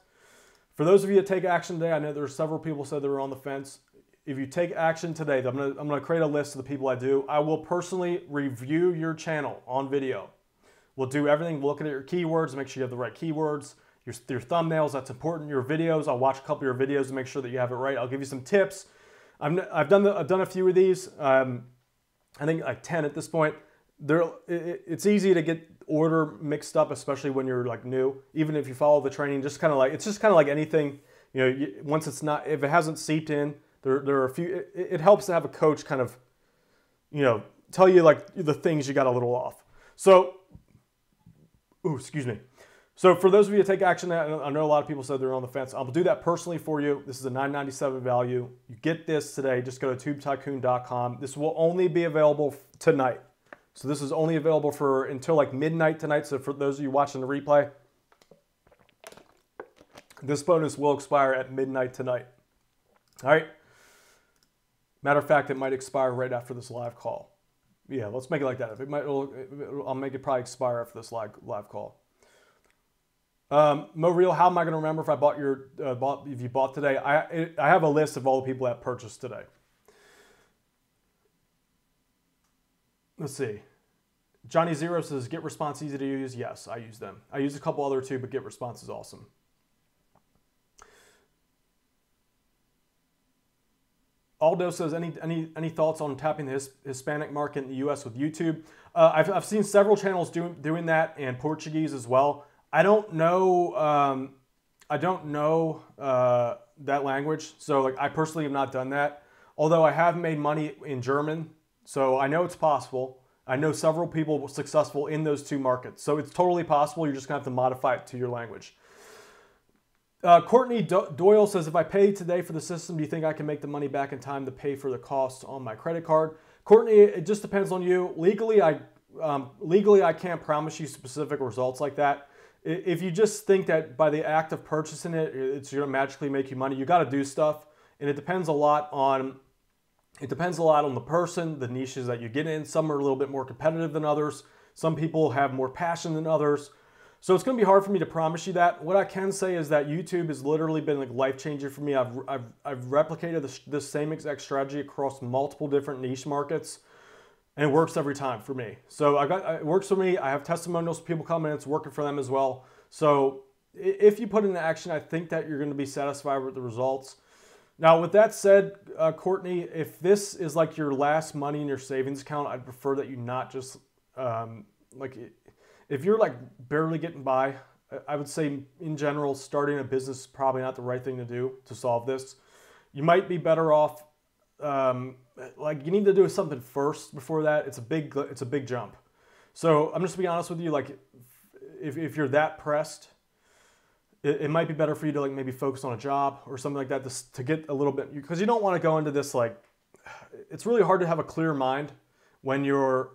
for those of you that take action today, I know there's several people said they were on the fence. If you take action today, I'm gonna create a list of the people I do. I will personally review your channel on video. We'll do everything, looking at your keywords, make sure you have the right keywords, your thumbnails, that's important, your videos. I'll watch a couple of your videos to make sure that you have it right. I'll give you some tips. I've done a few of these. I think like 10 at this point. It's easy to get order mixed up, especially when you're like new. Even if you follow the training, it's just kind of like anything. You know, once it's not, if it hasn't seeped in, there are a few. It helps to have a coach kind of, tell you like the things you got a little off. So, excuse me. So for those of you that take action, I know a lot of people said they're on the fence. I'll do that personally for you. This is a $997 value. You get this today. Just go to tubetycoon.com. This will only be available tonight. So this is only available until like midnight tonight. So for those of you watching the replay, this bonus will expire at midnight tonight. All right. Matter of fact, it might expire right after this live call. Yeah, let's make it like that. I'll make it probably expire after this live call. MoReal, how am I going to remember if I bought if you bought today? I have a list of all the people that purchased today. Let's see. Johnny Zero says, Get Response easy to use? Yes, I use them. I use a couple other too, but Get Response is awesome. Aldo says, any thoughts on tapping the Hispanic market in the U.S. with YouTube? I've seen several channels doing that, and Portuguese as well. I don't know that language, so like I personally have not done that. Although I have made money in German, so I know it's possible. I know several people successful in those two markets, so it's totally possible. You're just gonna have to modify it to your language. Courtney Doyle says, if I pay today for the system, do you think I can make the money back in time to pay for the costs on my credit card? Courtney, it just depends on you. Legally, I can't promise you specific results like that. If you just think that by the act of purchasing it, it's going to magically make you money, you got to do stuff, and it depends a lot on the person, the niches that you get in. Some are a little bit more competitive than others. Some people have more passion than others. So it's going to be hard for me to promise you that. What I can say is that YouTube has literally been like life-changing for me. I've replicated this same exact strategy across multiple different niche markets, and it works every time for me. So it works for me. I have testimonials, people come in, it's working for them as well. So if you put it into action, I think that you're going to be satisfied with the results. Now, with that said, Courtney, if this is like your last money in your savings account, I'd prefer that you not just if you're like barely getting by, I would say in general, starting a business is probably not the right thing to do to solve this. You might be better off, like you need to do something first before that. It's a big jump. So I'm just gonna be honest with you, like if you're that pressed, it might be better for you to like maybe focus on a job or something like that to get a little bit, because you don't want to go into this like, it's really hard to have a clear mind when you're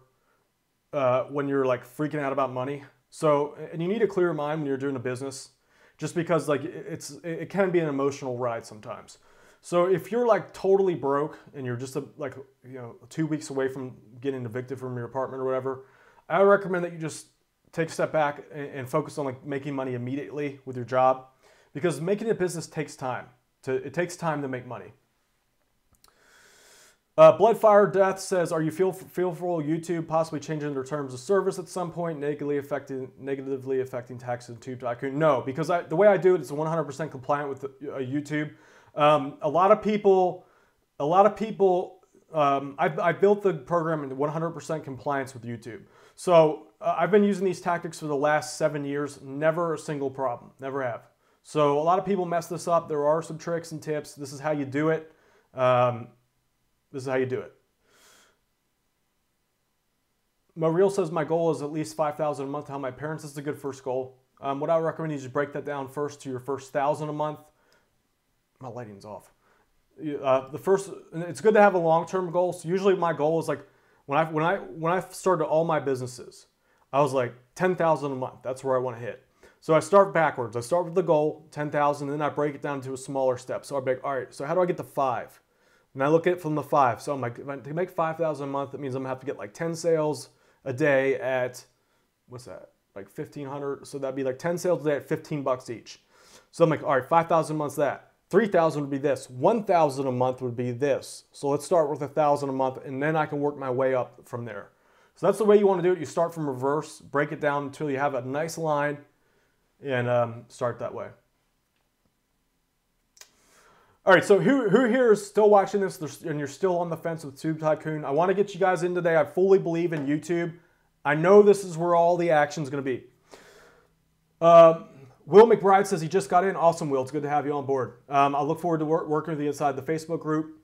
like freaking out about money. So, and you need a clear mind when you're doing a business, just because like it can be an emotional ride sometimes. So if you're like totally broke and you're just 2 weeks away from getting evicted from your apartment or whatever, I would recommend that you just take a step back and focus on like making money immediately with your job, because making a business takes time. It takes time to make money. Bloodfire Death says, are you fearful YouTube possibly changing their terms of service at some point, negatively affecting taxes and Tube Tycoon? No, because the way I do it is 100% compliant with YouTube. A lot of people, I built the program in 100% compliance with YouTube. So I've been using these tactics for the last 7 years, never a single problem, never have. So a lot of people mess this up. There are some tricks and tips. This is how you do it. This is how you do it. Mariel says, my goal is at least $5,000 a month to help my parents. This is a good first goal. What I would recommend is you break that down first to your first $1,000 a month. My lighting's off. It's good to have a long-term goal. So usually my goal is like, when I started all my businesses, I was like 10,000 a month. That's where I want to hit. So I start backwards. I start with the goal, 10,000, then I break it down to a smaller step. So I'll be like, all right, so how do I get to 5? And I look at it from the 5. So I'm like, if I to make 5,000 a month, that means I'm gonna have to get like 10 sales a day at, what's that? Like 1,500. So that'd be like 10 sales a day at $15 each. So I'm like, all right, 5,000 a month's that. 3,000 would be this. 1,000 a month would be this. So let's start with 1,000 a month, and then I can work my way up from there. So that's the way you want to do it. You start from reverse, break it down until you have a nice line, and start that way. All right, so who here is still watching this and you're still on the fence with Tube Tycoon? I want to get you guys in today. I fully believe in YouTube. I know this is where all the action's going to be. Will McBride says he just got in. Awesome, Will. It's good to have you on board. I look forward to working with you inside the Facebook group.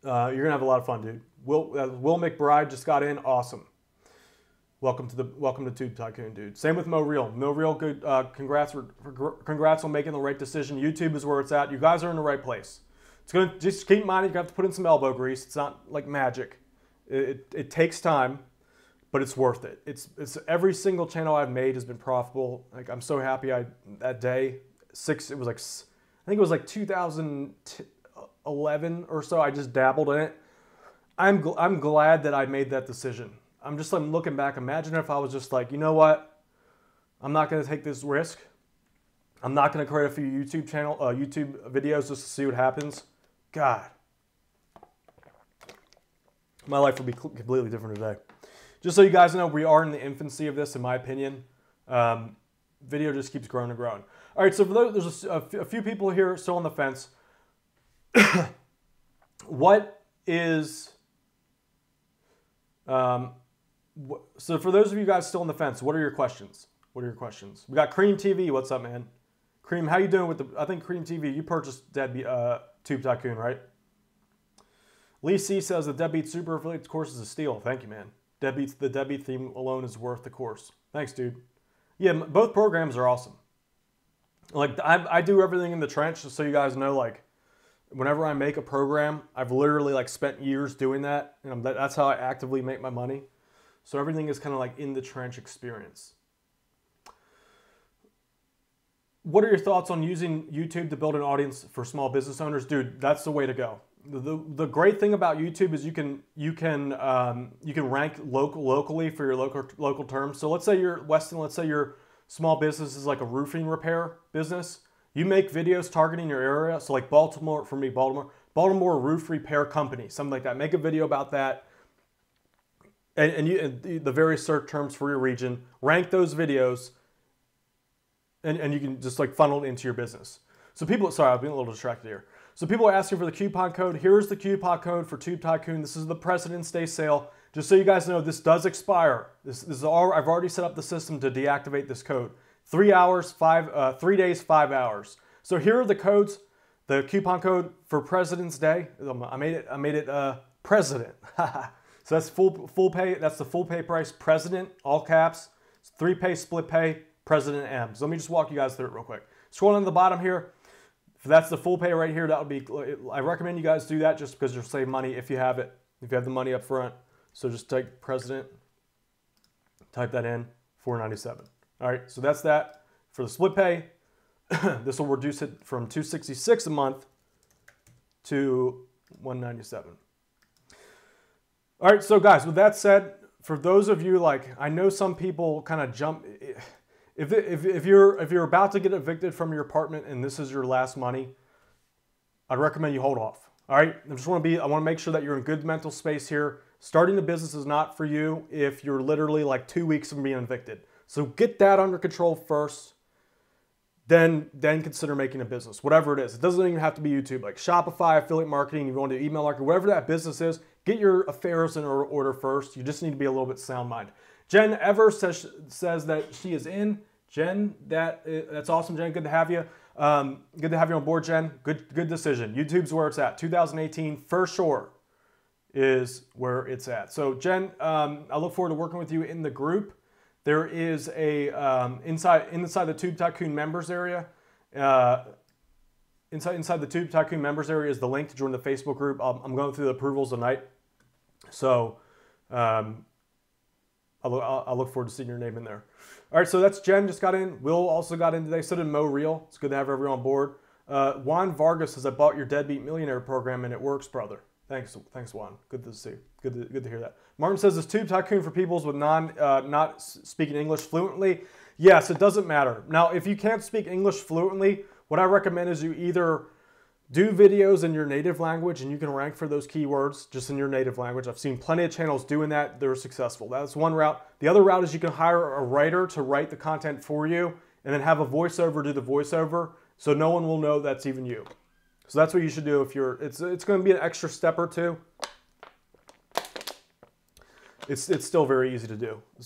You're going to have a lot of fun, dude. Will McBride just got in. Awesome. Welcome to Tube Tycoon, dude. Same with Mo Real. Mo Real, good. Congrats on making the right decision. YouTube is where it's at. You guys are in the right place. It's gonna just keep in mind you have to put in some elbow grease. It's not like magic. It takes time, but it's worth it. It's every single channel I've made has been profitable. Like I'm so happy that day. I think it was like 2011 or so. I just dabbled in it. I'm glad that I made that decision. I'm looking back. Imagine if I was just like, you know what? I'm not going to take this risk. I'm not going to create a few YouTube videos just to see what happens. God, my life would be completely different today. just so you guys know, we are in the infancy of this, in my opinion. Video just keeps growing and growing. All right, so for those, there's a few people here still on the fence. What is... so for those of you guys still on the fence, what are your questions? What are your questions? We got Cream TV. What's up, man? Cream, how you doing with the... I think Cream TV, you purchased Tube Tycoon, right? Lee C says the Deadbeat Super Affiliate course is a steal. Thank you, man. The Deadbeat theme alone is worth the course. Thanks, dude. Yeah, both programs are awesome. Like, I do everything in the trench, just so you guys know, like, whenever I make a program, I've literally, like, spent years doing that. And that's how I actively make my money. So everything is kind of like in the trench experience. What are your thoughts on using YouTube to build an audience for small business owners? Dude, that's the way to go. The great thing about YouTube is you can rank locally for your local terms. So let's say you're Weston. Let's say your small business is like a roofing repair business. You make videos targeting your area. So like Baltimore, for me, Baltimore Roof Repair Company, something like that. Make a video about that, and the various search terms for your region. Rank those videos, and you can just like funnel it into your business. So people, sorry, I've been a little distracted here. So people are asking for the coupon code. Here's the coupon code for Tube Tycoon. This is the President's Day sale. Just so you guys know, this does expire. This is all. I've already set up the system to deactivate this code. 3 hours, 3 days, 5 hours. So here are the codes. The coupon code for President's Day. I made it President. So that's full pay. That's the full pay price. President, all caps. 3 pay, split pay. President M. So let me just walk you guys through it real quick. Scrolling on the bottom here. If that's the full pay right here, that would be, I recommend you guys do that just because you'll save money if you have it, if you have the money up front. So just type President, type that in, $497. All right, so that's that. For the split pay, this will reduce it from $266 a month to $197. All right, so guys, with that said, for those of you, like, I know some people kind of jump... If you're about to get evicted from your apartment and this is your last money, I'd recommend you hold off. All right, I want to make sure that you're in good mental space here. Starting a business is not for you if you're literally like 2 weeks from being evicted. So get that under control first, then consider making a business, whatever it is. It doesn't even have to be YouTube, like Shopify, affiliate marketing. If you want to do email marketing, whatever that business is, get your affairs in order first. You just need to be a little bit sound mind. Jen Ever says that she is in. Jen, that's awesome, Jen. Good to have you. Good to have you on board, Jen. Good decision. YouTube's where it's at. 2018 for sure is where it's at. So Jen, I look forward to working with you in the group. There is a inside the Tube Tycoon members area. Inside the Tube Tycoon members area is the link to join the Facebook group. I'm going through the approvals tonight, so. I look forward to seeing your name in there. All right, so that's Jen just got in. Will also got in today. So did Mo Real. It's good to have everyone on board. Juan Vargas says, I bought your Deadbeat Millionaire program and it works, brother. Thanks, Juan. Good to see. Good to hear that. Martin says, is Tube Tycoon for people with not speaking English fluently? Yes, it doesn't matter. Now, if you can't speak English fluently, what I recommend is you either do videos in your native language and you can rank for those keywords just in your native language. I've seen plenty of channels doing that. They're successful. That's one route. The other route is you can hire a writer to write the content for you and then have a voiceover do the voiceover so no one will know that's even you. So that's what you should do if you're, it's going to be an extra step or two. It's still very easy to do. It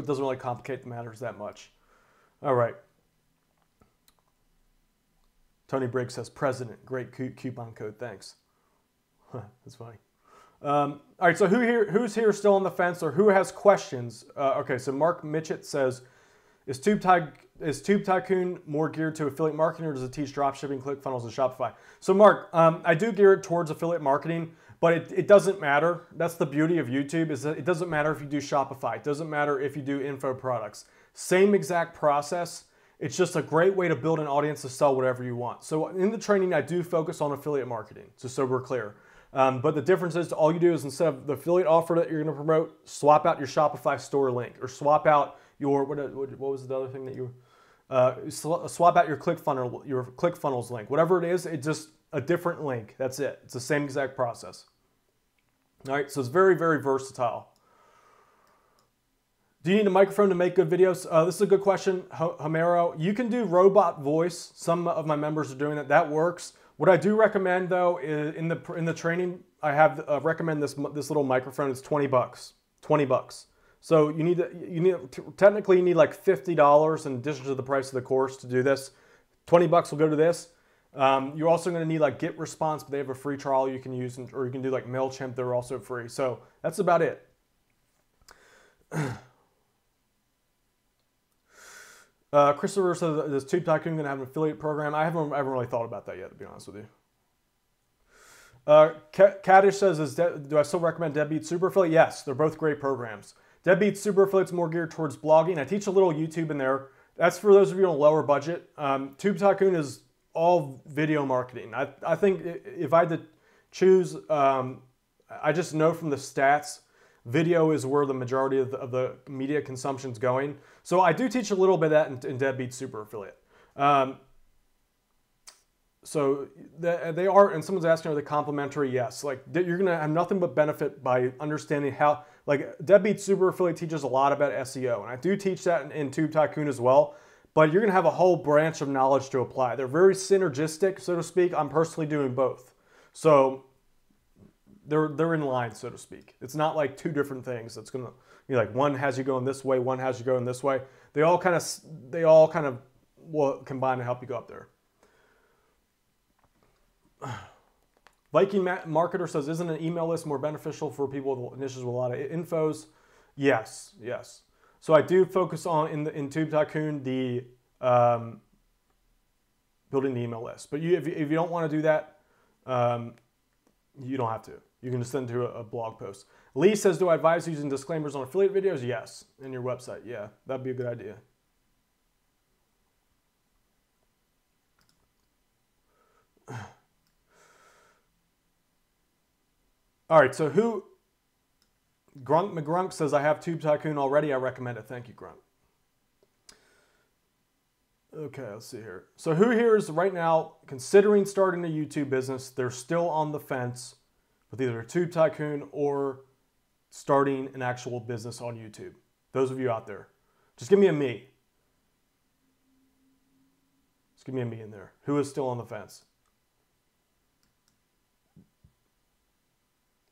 doesn't really complicate the matters that much. All right. Tony Briggs says, President, great coupon code, thanks. That's funny. All right, so who's here still on the fence or who has questions? Okay, so Mark Mitchett says, is Tube Tycoon more geared to affiliate marketing or does it teach dropshipping, ClickFunnels, and Shopify? So Mark, I do gear it towards affiliate marketing, but it doesn't matter. That's the beauty of YouTube, is that it doesn't matter if you do Shopify. It doesn't matter if you do info products. Same exact process. It's just a great way to build an audience to sell whatever you want. So in the training, I do focus on affiliate marketing, just so we're clear. But the difference is all you do is instead of the affiliate offer that you're going to promote, swap out your Shopify store link or swap out your, what was the other thing that you, swap out your ClickFunnels link. Whatever it is, it's just a different link. That's it. It's the same exact process. All right, so it's very, very versatile. Do you need a microphone to make good videos? This is a good question, Homero. You can do robot voice. Some of my members are doing that. That works. What I do recommend though is in the training, I have recommend this little microphone. It's $20. $20. So technically you need like $50 in addition to the price of the course to do this. $20 will go to this. You're also going to need like Get Response, but they have a free trial you can use, or you can do like MailChimp. They're also free. So that's about it. Christopher says, "Is Tube Tycoon going to have an affiliate program?" I haven't really thought about that yet, to be honest with you. Kaddish says, "Do I still recommend Deadbeat Super Affiliate?" Yes, they're both great programs. Deadbeat Super Affiliate's more geared towards blogging. I teach a little YouTube in there. That's for those of you on a lower budget. Tube Tycoon is all video marketing. I think if I had to choose, I just know from the stats, video is where the majority of the media consumption is going. So I do teach a little bit of that in Deadbeat Super Affiliate. So they are, and someone's asking, are they complimentary? Yes. Like you're going to have nothing but benefit by understanding how, like Deadbeat Super Affiliate teaches a lot about SEO. And I do teach that in Tube Tycoon as well. But you're going to have a whole branch of knowledge to apply. They're very synergistic, so to speak. I'm personally doing both. So they're in line, so to speak. It's not like two different things. It's going to be like one has you going this way, one has you going this way. They all kind of will combine to help you go up there. Viking Marketer says, "Isn't an email list more beneficial for people with niches with a lot of infos?" Yes, yes. So I do focus on in Tube Tycoon the building the email list. But if you don't want to do that, you don't have to. You can just send it to a blog post. Lee says, "Do I advise using disclaimers on affiliate videos?" Yes, in your website. Yeah, that'd be a good idea. All right, so Grunk McGrunk says, "I have Tube Tycoon already. I recommend it." Thank you, Grunk. Okay, let's see here. So who here is right now considering starting a YouTube business? They're still on the fence with either Tube Tycoon or starting an actual business on YouTube. Those of you out there, just give me a me. Just give me a me in there. Who is still on the fence?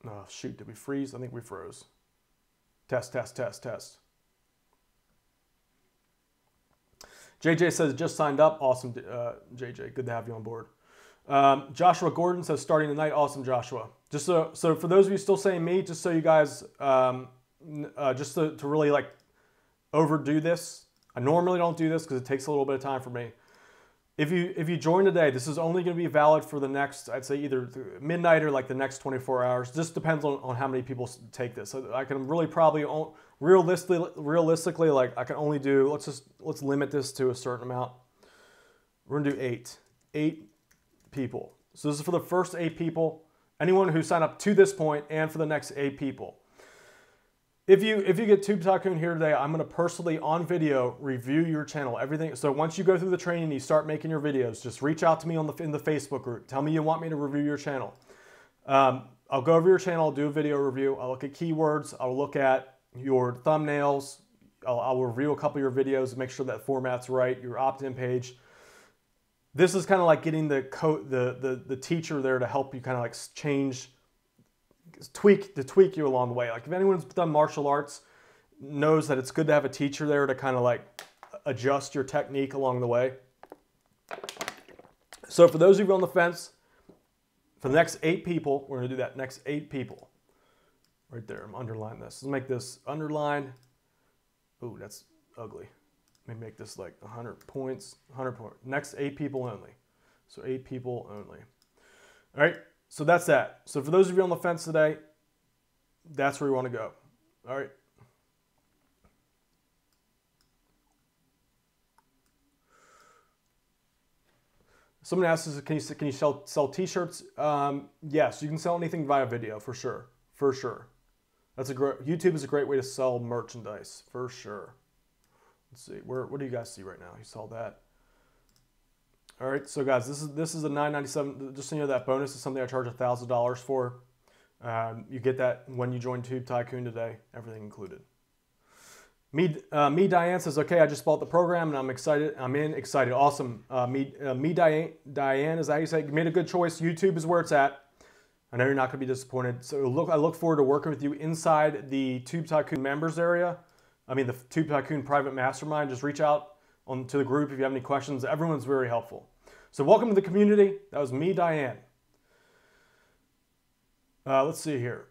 Oh, shoot, did we freeze? I think we froze. Test, test, test, test. JJ says, "Just signed up." Awesome, JJ. Good to have you on board. Joshua Gordon says, "Starting tonight." Awesome, Joshua. Just so for those of you still saying me, just so you guys, just to really like overdo this. I normally don't do this because it takes a little bit of time for me. If you join today, this is only going to be valid for the next, I'd say either midnight or like the next 24 hours. Just depends on how many people take this. So I can really probably realistically like I can only do, let's limit this to a certain amount. We're gonna do 8 people. So this is for the first 8 people. Anyone who signed up to this point and for the next 8 people. If you get Tube Tycoon here today, I'm going to personally, on video, review your channel, everything. So once you go through the training, you start making your videos, just reach out to me in the Facebook group. Tell me you want me to review your channel. I'll go over your channel, I'll do a video review. I'll look at keywords. I'll look at your thumbnails. I'll review a couple of your videos, make sure that format's right, your opt-in page. This is kind of like getting the teacher there to help you kind of like tweak you along the way. Like if anyone's done martial arts knows that it's good to have a teacher there to kind of like adjust your technique along the way. So for those of you on the fence, for the next 8 people, we're going to do that. Next 8 people. Right there. I'm underlining this. Let's make this underline. Ooh, that's ugly. Let me make this like 100 points. 100 points. Next 8 people only. So 8 people only. All right. So that's that. So for those of you on the fence today, that's where you want to go. All right. Someone asks, can you sell t-shirts? Yes, you can sell anything via video for sure. For sure. YouTube is a great way to sell merchandise for sure. Let's see. What do you guys see right now? You saw that. All right, so guys, this is a $9.97. Just so you know, that bonus is something I charge $1,000 for. You get that when you join Tube Tycoon today, everything included. Me Diane says, okay, I just bought the program and I'm excited. I'm excited. Awesome. Diane, is that how you say it? You made a good choice. YouTube is where it's at. I know you're not going to be disappointed. So I look forward to working with you inside the Tube Tycoon members area. I mean, the Tube Tycoon private mastermind. Just reach out to the group if you have any questions. Everyone's very helpful. So welcome to the community. That was me, Diane. Let's see here.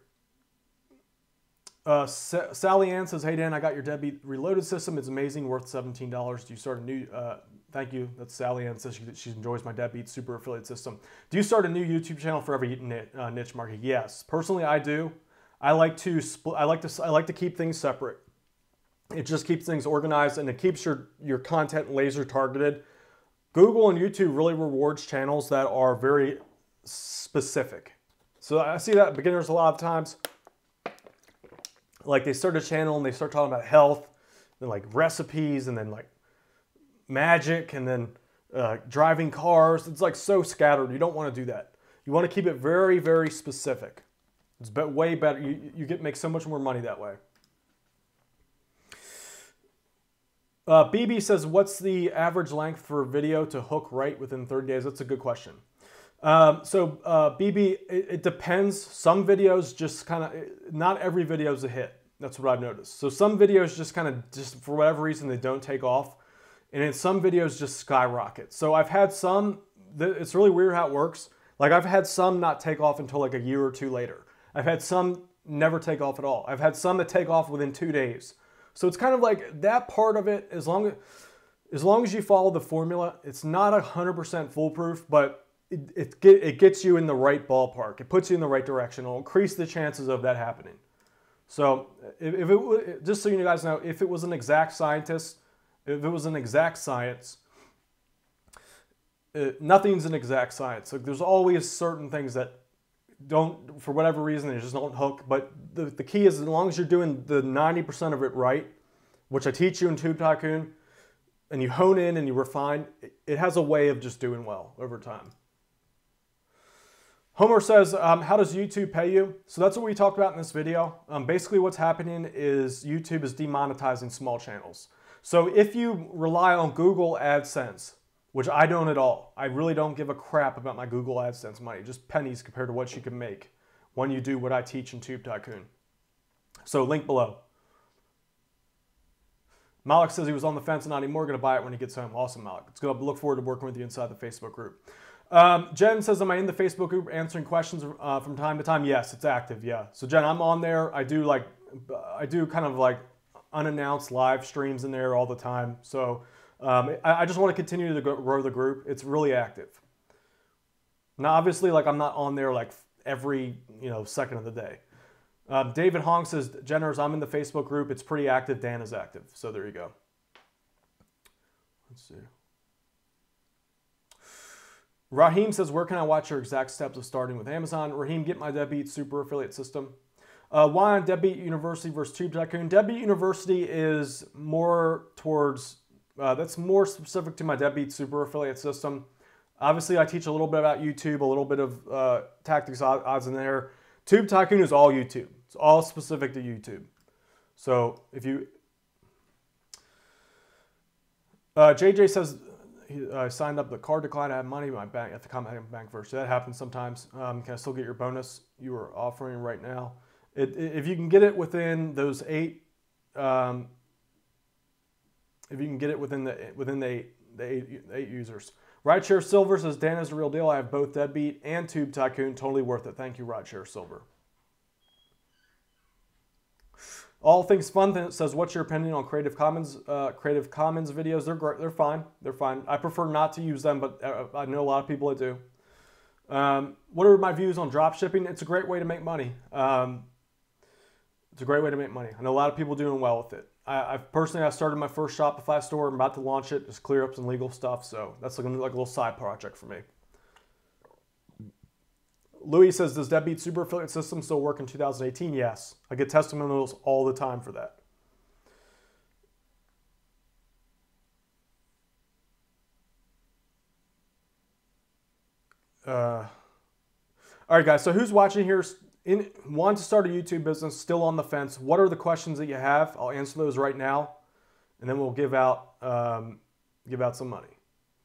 Sally Ann says, hey Dan, I got your Deadbeat Reloaded system. It's amazing, worth $17. Do you start a new, thank you. That's Sally Ann says she enjoys my Deadbeat Super Affiliate system. Do you start a new YouTube channel for every niche market? Yes, personally I do. I like to keep things separate. It just keeps things organized and it keeps your content laser targeted. Google and YouTube really rewards channels that are very specific. So I see that beginners a lot of times. Like they start a channel and they start talking about health, then like recipes, and then like magic, and then driving cars. It's like so scattered. You don't want to do that. You want to keep it very, very specific. It's way better. You make so much more money that way. BB says, what's the average length for a video to hook right within 30 days? That's a good question. BB, it depends. Some videos just kind of, not every video is a hit. That's what I've noticed. So some videos just kind of, for whatever reason, they don't take off. And then some videos just skyrocket. So I've had some, it's really weird how it works. Like I've had some not take off until like a year or two later. I've had some never take off at all. I've had some that take off within 2 days. So it's kind of like that part of it, as long as you follow the formula, it's not 100% foolproof, but it gets you in the right ballpark. It puts you in the right direction. It'll increase the chances of that happening. So just so you guys know, if it was an exact scientist, if it was an exact science, nothing's an exact science. Like there's always certain things that don't, for whatever reason, they just don't hook. But the key is, as long as you're doing the 90% of it right, which I teach you in Tube Tycoon, and you hone in and you refine, it has a way of just doing well over time. Homer says, how does YouTube pay you? So that's what we talked about in this video. Basically what's happening is YouTube is demonetizing small channels. So if you rely on Google AdSense, which I don't at all, I really don't give a crap about my Google AdSense money, just pennies compared to what you can make when you do what I teach in Tube Tycoon. So link below. Malik says he was on the fence and not anymore, going to buy it when he gets home. Awesome, Malik. It's good. I look forward to working with you inside the Facebook group. Jen says, am I in the Facebook group answering questions from time to time? Yes, it's active, yeah. So Jen, I'm on there. I do kind of like unannounced live streams in there all the time. So I just want to continue to grow the group. It's really active. Now, obviously, like I'm not on there like every second of the day. David Hong says, Jenners, I'm in the Facebook group. It's pretty active. Dan is active. So there you go. Let's see. Raheem says, where can I watch your exact steps of starting with Amazon? Raheem, get my Deadbeat Super Affiliate system. Why on Deadbeat University versus Tube Tycoon? Deadbeat University is more towards, that's more specific to my Deadbeat Super Affiliate system. Obviously, I teach a little bit about YouTube, a little bit of tactics, odds in there. Tube Tycoon is all YouTube. It's all specific to YouTube. So if you... JJ says, I signed up, the card declined, I have money, my bank, I have to contact my bank first. So that happens sometimes. Can I still get your bonus you are offering right now? If you can get it within those 8, if you can get it within the eight users. Rideshare Silver says, Dan is the real deal. I have both Deadbeat and Tube Tycoon. Totally worth it. Thank you, Rideshare Silver. All Things Fun says, what's your opinion on Creative Commons videos? They're great. They're fine. They're fine. I prefer not to use them, but I know a lot of people that do. What are my views on drop shipping? It's a great way to make money. It's a great way to make money. I know a lot of people doing well with it. I started my first Shopify store. I'm about to launch it, just clear up some legal stuff. So that's like a little side project for me. Louis says, does Deadbeat Super Affiliate System still work in 2018? Yes. I get testimonials all the time for that. All right, guys. So who's watching here want to start a YouTube business, still on the fence, what are the questions that you have? I'll answer those right now, and then we'll give out some money.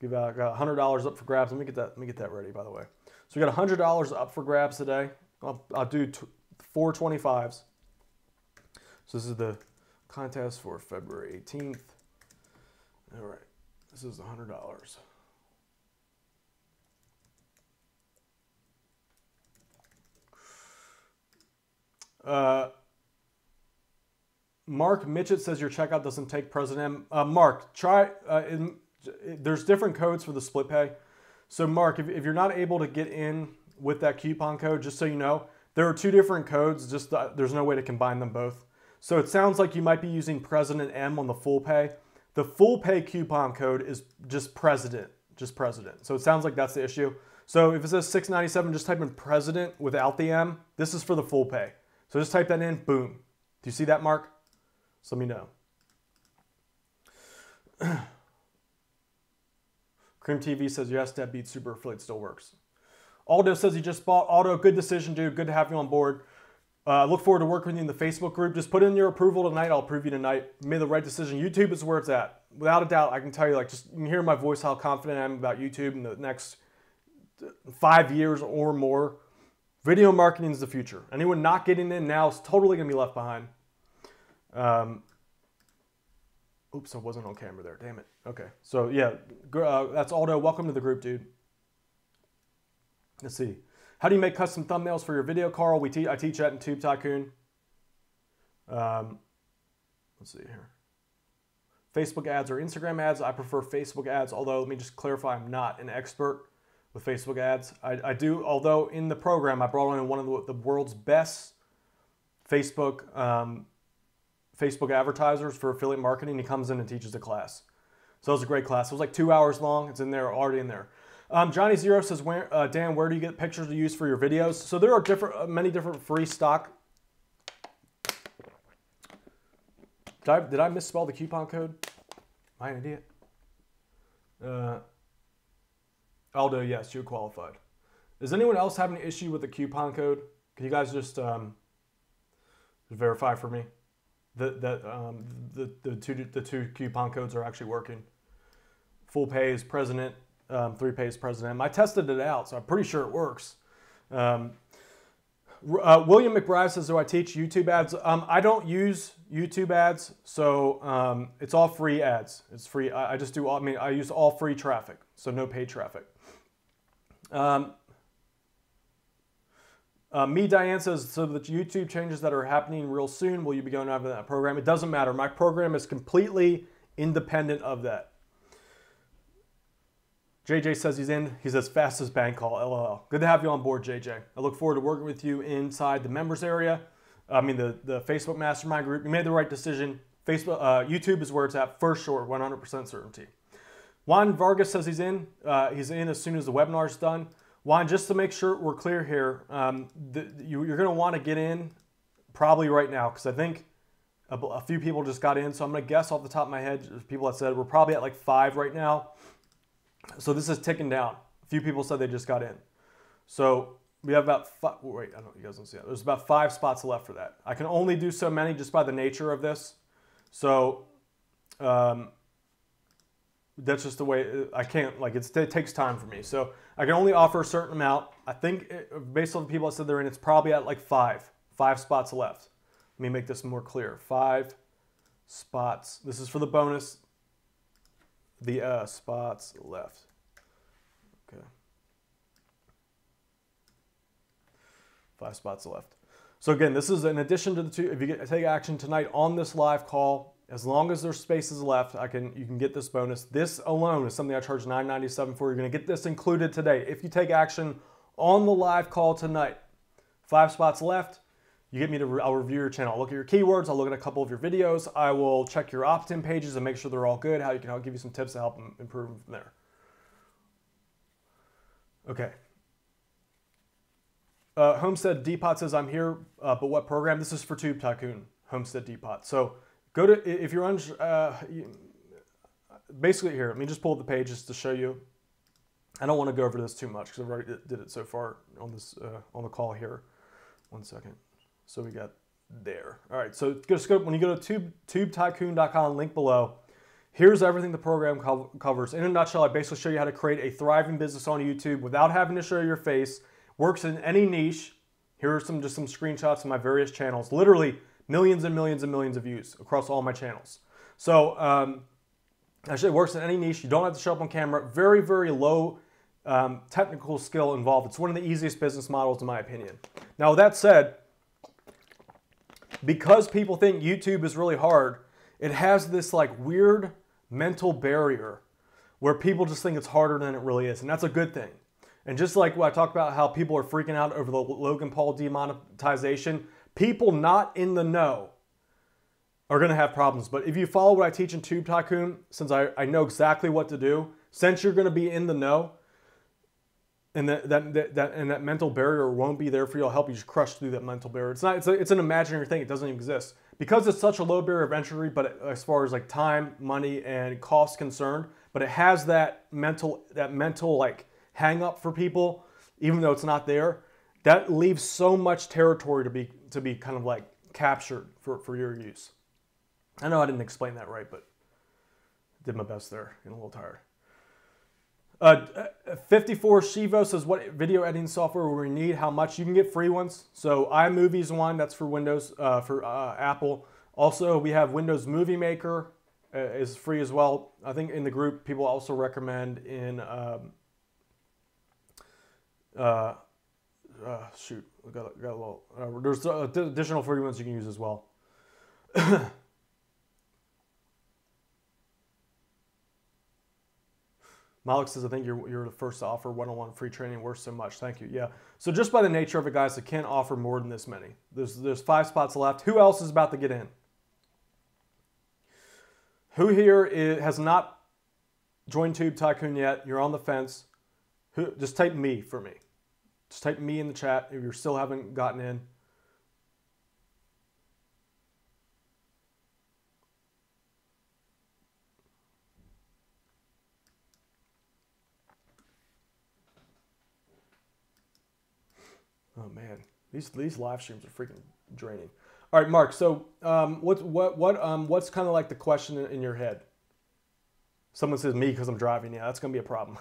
I got $100 up for grabs. Let me get that ready, by the way. So we got $100 up for grabs today. I'll do 4 25s. So this is the contest for February 18th. All right, this is $100. Mark Mitchett says your checkout doesn't take President M. Mark, try. There's different codes for the split pay. So Mark, if you're not able to get in with that coupon code, just so you know, there are 2 different codes. Just there's no way to combine them both. So it sounds like you might be using President M on the full pay. The full pay coupon code is just President. So it sounds like that's the issue. So if it says $6.97, just type in President without the M. This is for the full pay. So just type that in, boom. Do you see that, Mark? So let me know. Cream TV says, yes, Deadbeat Super Affiliate still works. Aldo says he just bought. Aldo, good decision, dude. Good to have you on board. Look forward to working with you in the Facebook group. Just put in your approval tonight. I'll approve you tonight. You made the right decision. YouTube is where it's at. Without a doubt, I can tell you, like, just you can hear my voice how confident I am about YouTube in the next 5 years or more. Video marketing is the future. Anyone not getting in now is totally going to be left behind. Oops, I wasn't on camera there. Damn it. Okay. So, yeah, that's Aldo. Welcome to the group, dude. Let's see. How do you make custom thumbnails for your video, Carl? I teach that in Tube Tycoon. Let's see here. Facebook ads or Instagram ads. I prefer Facebook ads, although let me just clarify, I'm not an expert with Facebook ads. I do, although in the program, I brought in one of the world's best Facebook advertisers for affiliate marketing. He comes in and teaches the class. So it was a great class. It was like 2 hours long. It's in there, already in there. Johnny Zero says, Dan, where do you get pictures to use for your videos? So there are many different free stock. Did I misspell the coupon code? Am I an idiot? Aldo, yes, you're qualified. Is anyone else having an issue with the coupon code? Can you guys just verify for me that the two coupon codes are actually working? Full pay is President. 3 pay is President. I tested it out, so I'm pretty sure it works. William McBride says, do I teach YouTube ads? I don't use YouTube ads, so it's all free ads. It's free. I just do all, I use all free traffic, so no paid traffic. Diane says, so the YouTube changes that are happening real soon, will you be going over that program? It doesn't matter. My program is completely independent of that. JJ says he's in. He says fastest bank call, LOL. Good to have you on board, JJ. I look forward to working with you inside the members area. The Facebook mastermind group. You made the right decision. YouTube is where it's at for sure, 100% certainty. Juan Vargas says he's in. He's in as soon as the webinar's done. Juan, just to make sure we're clear here, you're going to want to get in probably right now, because I think a few people just got in. So I'm going to guess off the top of my head, people that said we're probably at like 5 right now. So this is ticking down. A few people said they just got in. So we have about 5, wait, I don't, you guys don't see that. There's about 5 spots left for that. I can only do so many just by the nature of this. So that's just the way, I can't, like, it takes time for me. So I can only offer a certain amount. I think based on the people that said they're in, it's probably at like 5 spots left. Let me make this more clear. 5 spots. This is for the bonus. The spots left. Okay. 5 spots left. So again, this is in addition to the 2. If you take action tonight on this live call, as long as there's spaces left, you can get this bonus. This alone is something I charge $9.97 for. You're going to get this included today. If you take action on the live call tonight, 5 spots left. You get me to, I'll review your channel. I'll look at your keywords. I'll look at a couple of your videos. I will check your opt-in pages and make sure they're all good. I'll give you some tips to help them improve them from there. Okay. Homestead Depot says, I'm here, but what program? This is for Tube Tycoon, Homestead Depot. So go to, if you're basically here, let me just pull up the pages to show you. I don't want to go over this too much because I've already did it so far on this on the call here. 1 second. So we got there. All right, so just go, when you go to tubetycoon.com, link below, here's everything the program covers. In a nutshell, I basically show you how to create a thriving business on YouTube without having to show your face. Works in any niche. Here are just some screenshots of my various channels. Literally millions and millions and millions of views across all my channels. So actually, it works in any niche. You don't have to show up on camera. Very, very low technical skill involved. It's one of the easiest business models in my opinion. Now, with that said, because people think YouTube is really hard, it has this like weird mental barrier where people just think it's harder than it really is. And that's a good thing. And just like what I talked about how people are freaking out over the Logan Paul demonetization, people not in the know are going to have problems. But if you follow what I teach in Tube Tycoon, since I know exactly what to do, since you're going to be in the know, and that mental barrier won't be there for you, I'll help you just crush through that mental barrier. It's an imaginary thing. It doesn't even exist. Because it's such a low barrier of entry, but as far as like time, money, and cost concerned, but it has that mental like hang up for people, even though it's not there, that leaves so much territory to be kind of like captured for your use. I know I didn't explain that right, but did my best there. Getting a little tired. 54 Shivo says, what video editing software will we need? How much? You can get free ones. So iMovie's one, that's for Windows, for Apple. Also, we have Windows Movie Maker is free as well. I think in the group, people also recommend in, shoot, we got a little, there's additional free ones you can use as well. Malik says, I think you're the first to offer one-on-one free training. Worth so much. Thank you. Yeah. So just by the nature of it, guys, I can't offer more than this many. There's 5 spots left. Who else is about to get in? Who here has not joined Tube Tycoon yet? You're on the fence. Just type me for me. Just type me in the chat if you still haven't gotten in. Oh man, these live streams are freaking draining. All right, Mark. So what's kind of like the question in your head? Someone says me because I'm driving. Yeah, that's gonna be a problem.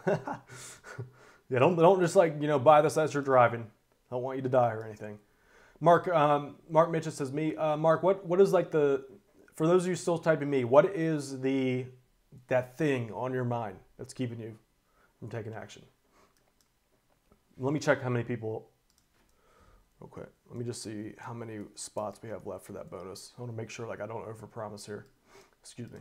Yeah, don't just like buy this as you're driving. I don't want you to die or anything. Mark Mark Mitchell says me. Mark, what is like for those of you still typing me? What is that thing on your mind that's keeping you from taking action? Let me check how many people. Real quick, let me just see how many spots we have left for that bonus. I want to make sure like I don't overpromise here. Excuse me.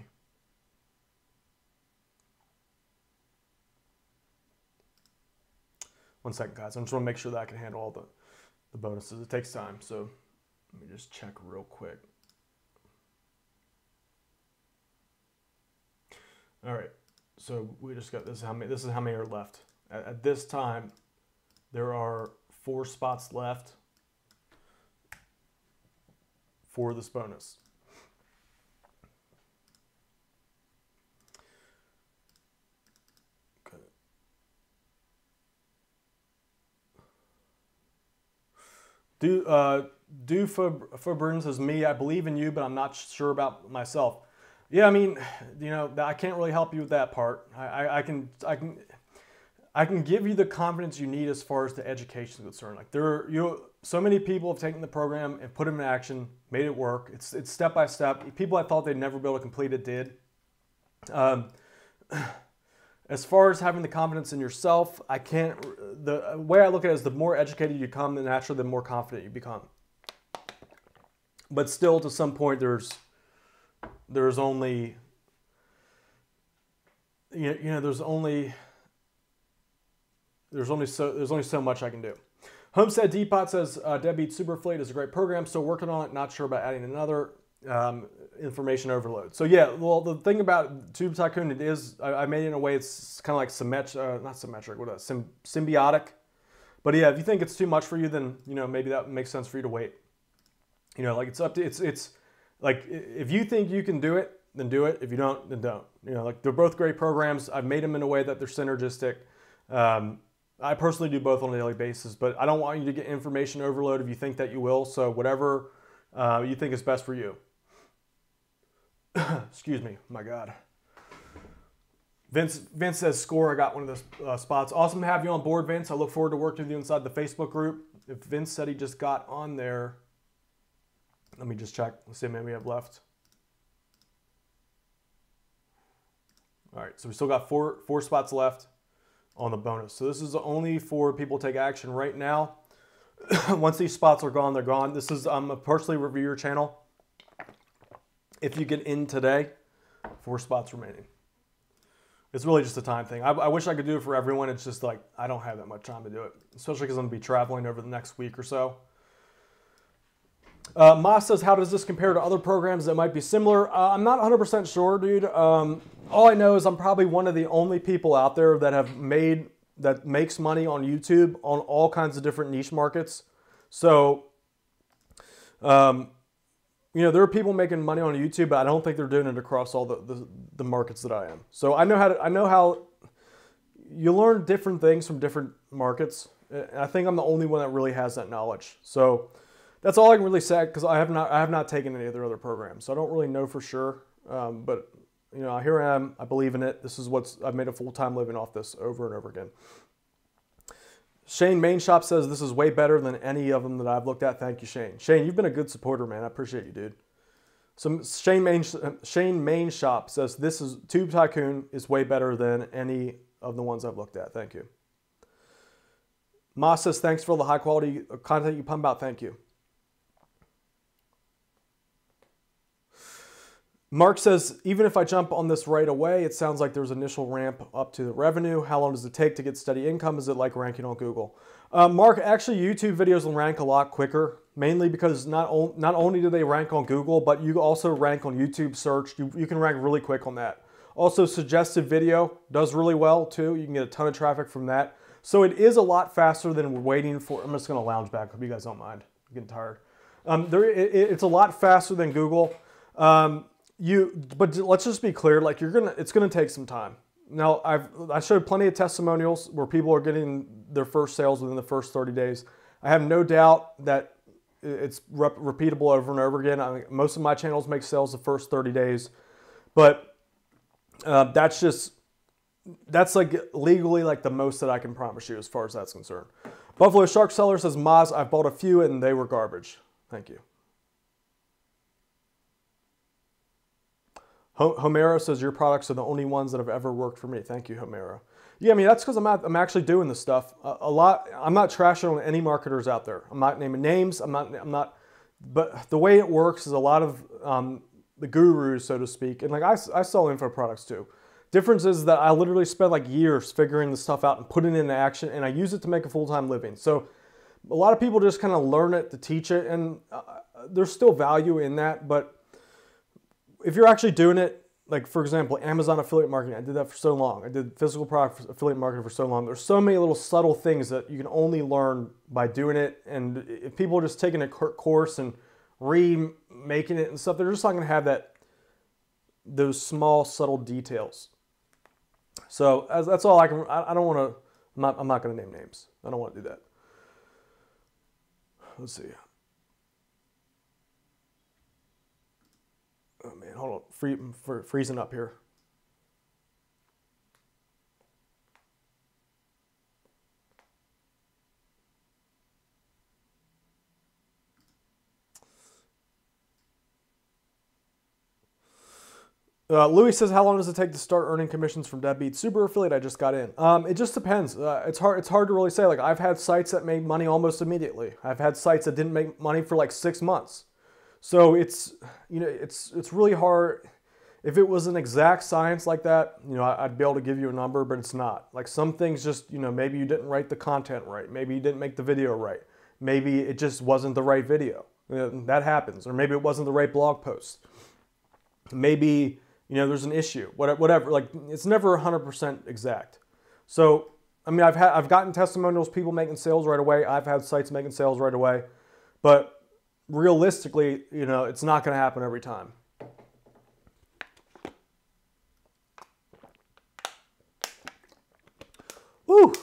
One second, guys. I just want to make sure that I can handle all the bonuses. It takes time, so let me just check real quick. All right, so we just got this is how many are left. At this time, there are 4 spots left for this bonus. Okay. Do Fabrun says me. I believe in you, but I'm not sure about myself. Yeah, I mean, I can't really help you with that part. I can give you the confidence you need as far as the education is concerned. Like so many people have taken the program and put them in action, made it work. It's step by step. People I thought they'd never be able to complete it did. As far as having the confidence in yourself, the way I look at it is the more educated you become, then naturally the more confident you become. But still, to some point, there's only there's only so much I can do. Homestead Depot says, Deadbeat Superfleet is a great program. Still working on it. Not sure about adding another. Information overload. So yeah, well, the thing about Tube Tycoon, it is, I made it in a way it's kind of like symbiotic. But yeah, if you think it's too much for you, then, maybe that makes sense for you to wait. Like it's up to, it's like, if you think you can do it, then do it. If you don't, then don't. Like they're both great programs. I've made them in a way that they're synergistic. I personally do both on a daily basis, but I don't want you to get information overload if you think that you will. So whatever you think is best for you. Excuse me. My God. Vince says, score. I got one of those spots. Awesome to have you on board, Vince. I look forward to working with you inside the Facebook group. If Vince said he just got on there, let me just check. Let's see how many we have left. All right, so we still got four spots left on the bonus. So this is only for people to take action right now. Once these spots are gone, they're gone. This is a personally reviewer channel. If you get in today, 4 spots remaining. It's really just a time thing. I wish I could do it for everyone. It's just like, I don't have that much time to do it, especially because I'm going to be traveling over the next week or so. Moss says, how does this compare to other programs that might be similar? I'm not 100% sure, dude. All I know is I'm probably one of the only people out there that makes money on YouTube on all kinds of different niche markets. So, you know, there are people making money on YouTube, but I don't think they're doing it across all the markets that I am. So I know how you learn different things from different markets. And I think I'm the only one that really has that knowledge. So that's all I can really say, because I have not taken any of their other programs. So I don't really know for sure. But you know, here I am. I believe in it. This is I've made a full-time living off this over and over again. Shane Main Shop says, this is way better than any of them that I've looked at. Thank you, Shane. Shane, you've been a good supporter, man. I appreciate you, dude. So Shane Main Shop says, this is Tube Tycoon is way better than any of the ones I've looked at. Thank you. Moss says, thanks for all the high quality content you pump out. Thank you. Mark says, even if I jump on this right away, it sounds like there's initial ramp up to the revenue. How long does it take to get steady income? Is it like ranking on Google? Mark, actually YouTube videos will rank a lot quicker, mainly because not only do they rank on Google, but you also rank on YouTube search. You can rank really quick on that. Also, suggested video does really well too. You can get a ton of traffic from that. So it is a lot faster than we're waiting for. I'm just gonna lounge back, hope you guys don't mind. I'm getting tired. It's a lot faster than Google. But let's just be clear, like it's gonna take some time. Now I showed plenty of testimonials where people are getting their first sales within the first 30 days. I have no doubt that it's repeatable over and over again. I mean, most of my channels make sales the first 30 days, but that's like legally like the most that I can promise you as far as that's concerned. Buffalo Shark Seller says, Maz, I've bought a few and they were garbage. Thank you. Homero says, your products are the only ones that have ever worked for me. Thank you, Homero. Yeah, I mean, that's because I'm actually doing this stuff a lot. I'm not trashing on any marketers out there. I'm not naming names. I'm not, but the way it works is a lot of the gurus, so to speak, and like I sell info products too. Difference is that I literally spent like years figuring this stuff out and putting it into action, and I use it to make a full-time living. So a lot of people just kind of learn it to teach it, and there's still value in that, but if you're actually doing it, like for example, Amazon affiliate marketing, I did that for so long. I did physical product affiliate marketing for so long. There's so many little subtle things that you can only learn by doing it. And if people are just taking a course and remaking it and stuff, they're just not going to have those small subtle details. So that's all I can. I don't want to. I'm not going to name names. I don't want to do that. Let's see. Oh man, hold on, freezing up here. Louis says, how long does it take to start earning commissions from Deadbeat Super Affiliate? I just got in. It just depends. It's hard to really say. Like I've had sites that made money almost immediately. I've had sites that didn't make money for like 6 months. So it's really hard. If it was an exact science like that, I'd be able to give you a number, but it's not. Like some things just, maybe you didn't write the content right. Maybe you didn't make the video right. Maybe it just wasn't the right video. That happens. Or maybe it wasn't the right blog post. Maybe, there's an issue, whatever. Like it's never 100% exact. So, I mean, I've gotten testimonials, people making sales right away. I've had sites making sales right away, but realistically, it's not going to happen every time. Woo!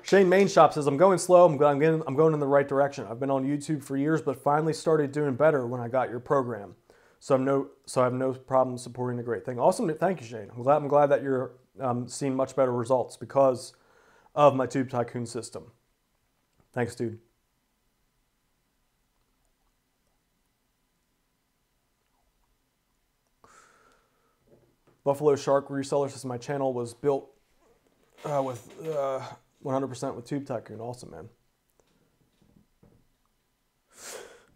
Shane Main Shop says, I'm going slow. I'm going in the right direction. I've been on YouTube for years, but finally started doing better when I got your program. So I have no problem supporting the great thing. Awesome. Thank you, Shane. I'm glad that you're seeing much better results because of my Tube Tycoon system. Thanks, dude. Buffalo Shark Reseller says my channel was built with 100% with Tube Tycoon. Awesome, man.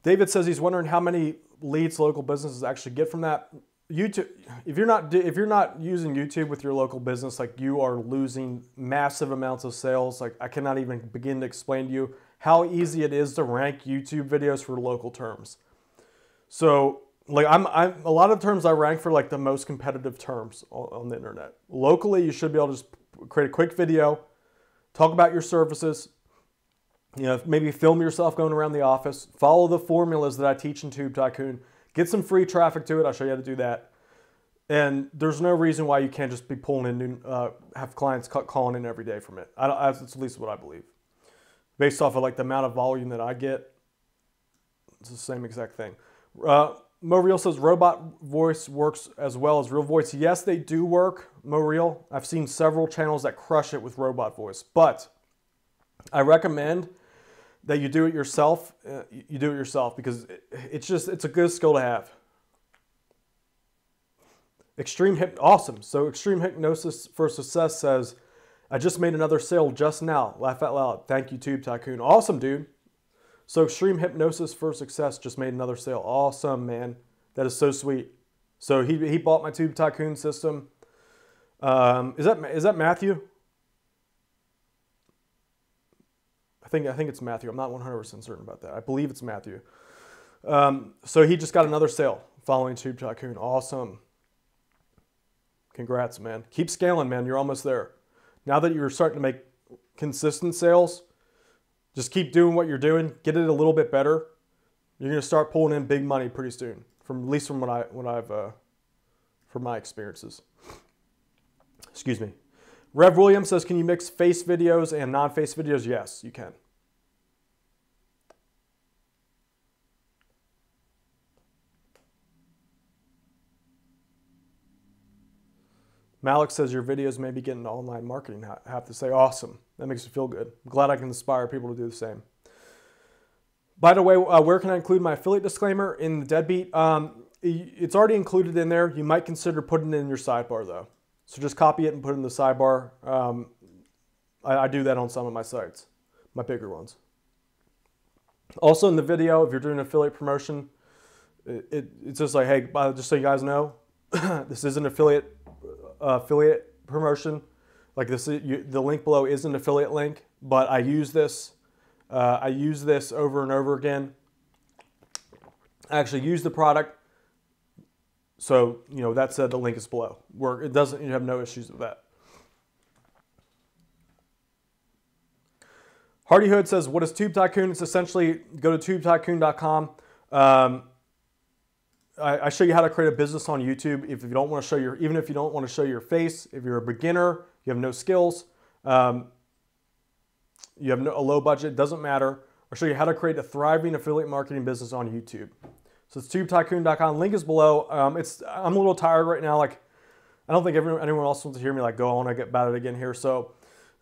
David says he's wondering how many leads local businesses actually get from that. YouTube, if you're not using YouTube with your local business, like, you are losing massive amounts of sales. Like, I cannot even begin to explain to you how easy it is to rank YouTube videos for local terms. So, like, I'm a lot of terms I rank for, like, the most competitive terms on the internet. Locally, you should be able to just create a quick video, talk about your services, you know, maybe film yourself going around the office, follow the formulas that I teach in Tube Tycoon, get some free traffic to it. I'll show you how to do that. And there's no reason why you can't just be pulling in new, have clients calling in every day from it. That's at least what I believe. Based off of, like, the amount of volume that I get, it's the same exact thing. Moreal says robot voice works as well as real voice. Yes, they do work, Moreal. I've seen several channels that crush it with robot voice, but I recommend that you do it yourself. You do it yourself because it's a good skill to have. Awesome. So Extreme Hypnosis for Success says, I just made another sale just now. Laugh out loud. Thank you, Tube Tycoon. Awesome, dude. So Extreme Hypnosis for Success just made another sale. Awesome, man. That is so sweet. So he bought my Tube Tycoon system. Is that Matthew? I think it's Matthew. I'm not 100% certain about that. I believe it's Matthew. So he just got another sale following Tube Tycoon. Awesome. Congrats, man. Keep scaling, man. You're almost there. Now that you're starting to make consistent sales, just keep doing what you're doing. Get it a little bit better. You're going to start pulling in big money pretty soon. At least from from my experiences. Excuse me. Rev Williams says, can you mix face videos and non-face videos? Yes, you can. Malik says your videos may be getting online marketing. I have to say, awesome. That makes me feel good. I'm glad I can inspire people to do the same. By the way, where can I include my affiliate disclaimer? In the Deadbeat. It's already included in there. You might consider putting it in your sidebar, though. So just copy it and put it in the sidebar. I do that on some of my sites, my bigger ones. Also in the video, if you're doing affiliate promotion, it's just like, hey, just so you guys know, this is an affiliate promotion. Like the link below is an affiliate link, but I use this over and over again. I actually use the product. So, you know, that said, the link is below. You have no issues with that. Hardy Hood says, what is Tube Tycoon? It's essentially, go to tubetycoon.com. I show you how to create a business on YouTube. If you don't want to show even if you don't want to show your face, if you're a beginner, you have no skills, you have a low budget, doesn't matter. I'll show you how to create a thriving affiliate marketing business on YouTube. So it's tubetycoon.com. Link is below. I'm a little tired right now. Like, I don't think anyone else wants to hear me like go on. I get about it again here. So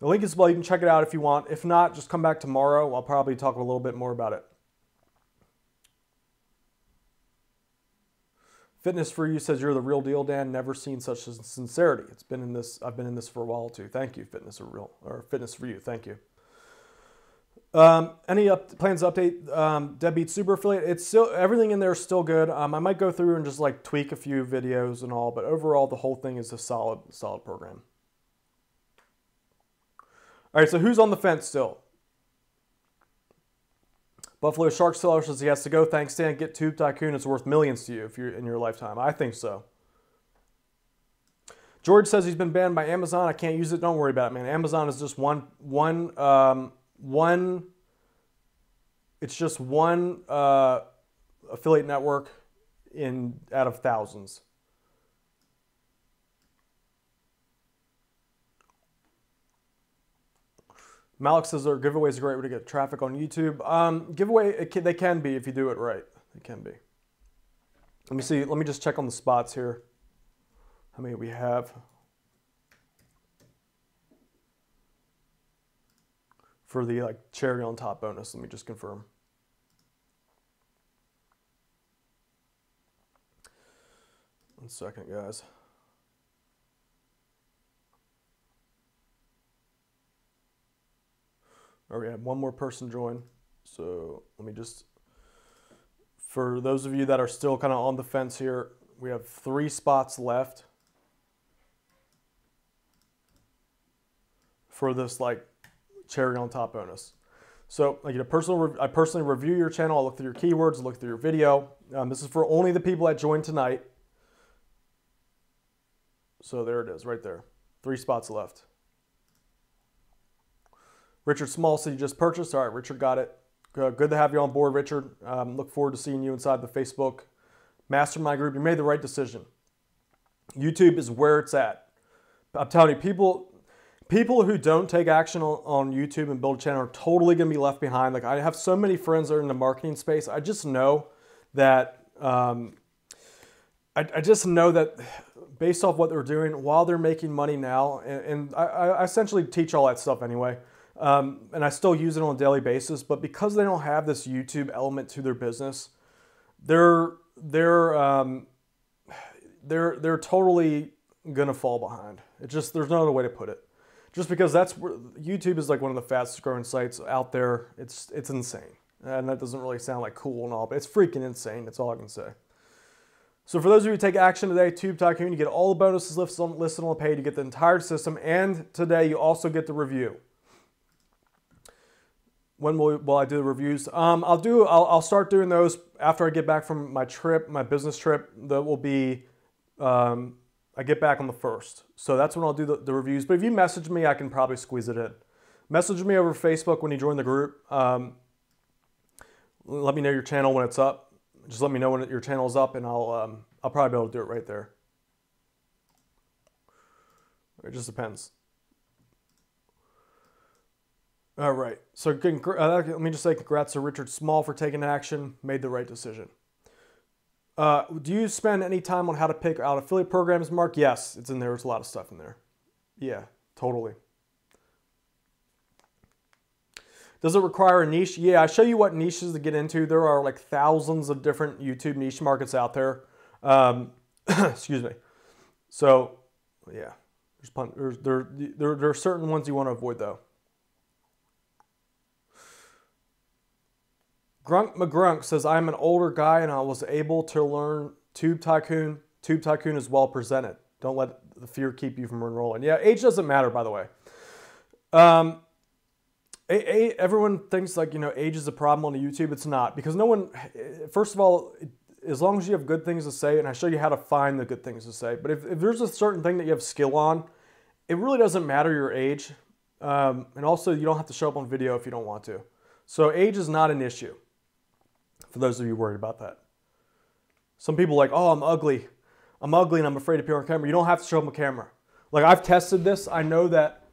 the link is below. You can check it out if you want. If not, just come back tomorrow. I'll probably talk a little bit more about it. Fitness for You says you're the real deal, Dan. Never seen such sincerity. I've been in this for a while too. Thank you, Fitness for You. Thank you. Any plans to update Deadbeat Super Affiliate? It's still, everything in there is still good. I might go through and just like tweak a few videos and all, but overall the whole thing is a solid program. All right, so who's on the fence still? Buffalo Shark Seller says he has to go. Thanks, Dan. Get Tube Tycoon. It's worth millions to you if you're in your lifetime. I think so. George says he's been banned by Amazon. I can't use it. Don't worry about it, man. Amazon is just one affiliate network out of thousands. Malik says their giveaways are a great way to get traffic on YouTube. They can be if you do it right. They can be. Let me see. Let me just check on the spots here. How many we have? For the like cherry on top bonus. Let me just confirm. One second, guys. All right, we have one more person join. So let me just, for those of you that are still kind of on the fence here, we have 3 spots left for this like cherry on top bonus. So I personally review your channel. I look through your keywords, look through your video. This is for only the people that joined tonight. So there it is right there. 3 spots left. Richard Small said you just purchased. All right, Richard got it. Good to have you on board, Richard. Look forward to seeing you inside the Facebook Mastermind group. You made the right decision. YouTube is where it's at. I'm telling you, people who don't take action on YouTube and build a channel are totally going to be left behind. Like I have so many friends that are in the marketing space. I just know that I just know that based off what they're doing while they're making money now, and I essentially teach all that stuff anyway. And I still use it on a daily basis, but because they don't have this YouTube element to their business, they're totally gonna fall behind. There's no other way to put it. Just because that's where YouTube is like one of the fastest growing sites out there. It's insane, and that doesn't really sound like cool and all, but it's freaking insane. That's all I can say. So for those of you who take action today, Tube Tycoon, you get all the bonuses listed on the page. You get the entire system, and today you also get the review. When will I do the reviews? I'll start doing those after I get back from my trip, my business trip. That will be, I get back on the 1st. So that's when I'll do the reviews. But if you message me, I can probably squeeze it in. Message me over Facebook when you join the group. Let me know your channel when it's up. Just let me know when your channel is up, and I'll probably be able to do it right there. It just depends. All right, so let me just say congrats to Richard Small for taking action, made the right decision. Do you spend any time on how to pick out affiliate programs, Mark? Yes, it's in there. There's a lot of stuff in there. Yeah, totally. Does it require a niche? Yeah, I show you what niches to get into. There are like thousands of different YouTube niche markets out there. Excuse me. So, yeah, there are certain ones you want to avoid though. Grunk McGrunk says, I'm an older guy and I was able to learn Tube Tycoon. Tube Tycoon is well presented. Don't let the fear keep you from enrolling. Yeah, age doesn't matter, by the way. Everyone thinks like, age is a problem on the YouTube. It's not, because no one, first of all, as long as you have good things to say, and I show you how to find the good things to say, but if there's a certain thing that you have skill on, it really doesn't matter your age. And also you don't have to show up on video if you don't want to. So age is not an issue. For those of you worried about that. Some people are like, oh, I'm ugly and I'm afraid to appear on camera. You don't have to show up on camera. Like I've tested this. I know that,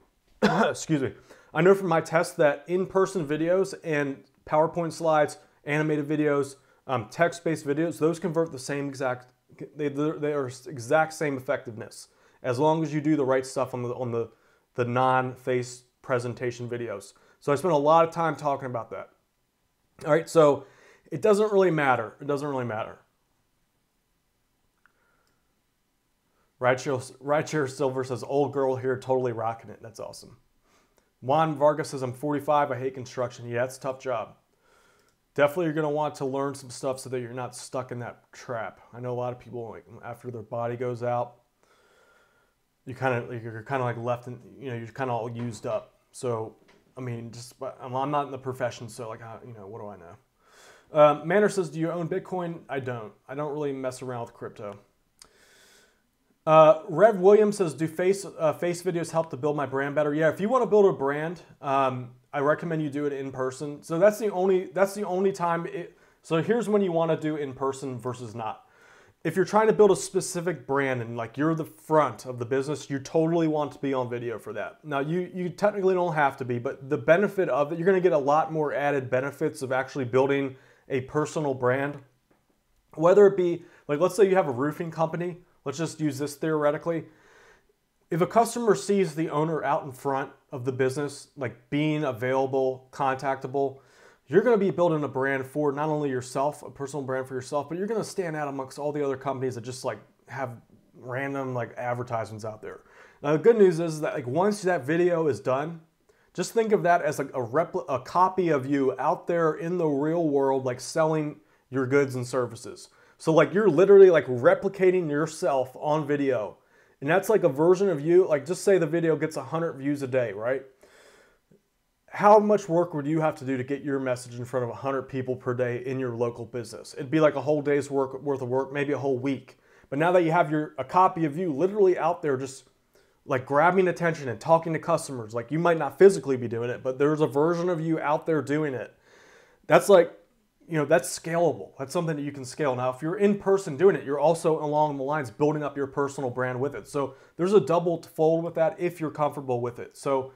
excuse me. I know from my test that in-person videos and PowerPoint slides, animated videos, text-based videos, those convert the same exact, they are exact same effectiveness. As long as you do the right stuff on the non-face presentation videos. So I spent a lot of time talking about that. All right, so it doesn't really matter. It doesn't really matter. Rideshare Silver says, old girl here, totally rocking it. That's awesome. Juan Vargas says, I'm 45. I hate construction. Yeah, it's a tough job. Definitely you're going to want to learn some stuff so that you're not stuck in that trap. I know a lot of people, like after their body goes out, you're kind of like left in, you're kind of all used up. So, I mean, I'm not in the profession, so like, what do I know? Manor says, do you own Bitcoin? I don't. I don't really mess around with crypto. Rev Williams says, do face videos help to build my brand better? Yeah, if you want to build a brand, I recommend you do it in person. So that's the only time. So here's when you want to do in person versus not. if you're trying to build a specific brand and like you're the front of the business, you totally want to be on video for that. Now you technically don't have to be, but the benefit of it, you're going to get a lot more added benefits of actually building a personal brand. Whether it be, like let's say you have a roofing company, let's just use this theoretically. If a customer sees the owner out in front of the business, like being available, contactable, you're going to be building a brand for not only yourself, a personal brand for yourself, but you're going to stand out amongst all the other companies that just like have random like advertisements out there. Now the good news is that like once that video is done, just think of that as like a copy of you out there in the real world, like selling your goods and services. So like you're literally like replicating yourself on video. And that's like a version of you, like just say the video gets 100 views a day, right? How much work would you have to do to get your message in front of 100 people per day in your local business? It'd be like a whole day's worth of work, maybe a whole week. But now that you have a copy of you literally out there just like grabbing attention and talking to customers, like you might not physically be doing it, but there's a version of you out there doing it. That's like, you know, that's scalable. That's something that you can scale. Now, if you're in person doing it, you're also along the lines building up your personal brand with it. So there's a double fold with that if you're comfortable with it. So,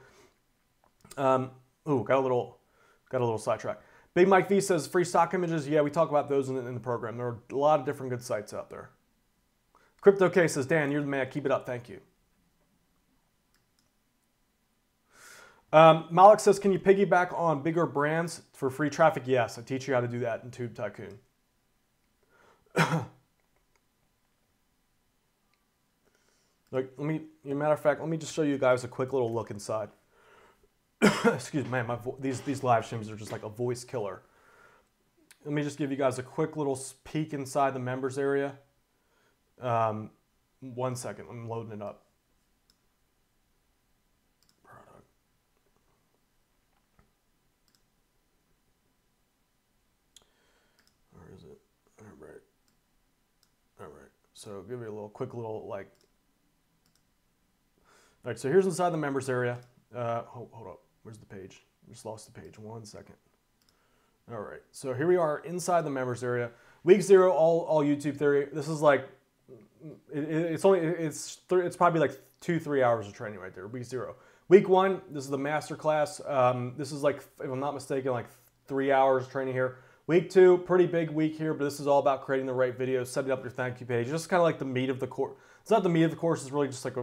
got a little sidetrack. Big Mike V says free stock images. Yeah, we talk about those in the program. There are a lot of different good sites out there. Crypto K says, Dan, you're the man. Keep it up. Thank you. Malik says, can you piggyback on bigger brands for free traffic? Yes, I teach you how to do that in Tube Tycoon. Like, matter of fact, let me just show you guys a quick little look inside. Excuse me, man, these live streams are just like a voice killer. Let me just give you guys a quick little peek inside the members area. 1 second, I'm loading it up. Where is it? All right. So give you a quick little like. All right, so here's inside the members area. Hold up. Where's the page? Just lost the page. 1 second. All right. So here we are inside the members area. Week 0, all YouTube theory. This is like, it's probably like 2-3 hours of training right there. Week 0. Week 1, this is the master class. This is like, if I'm not mistaken, like 3 hours training here. Week 2, pretty big week here, but this is all about creating the right videos, setting up your thank you page. Just kind of like the meat of the course. It's not the meat of the course. It's really just like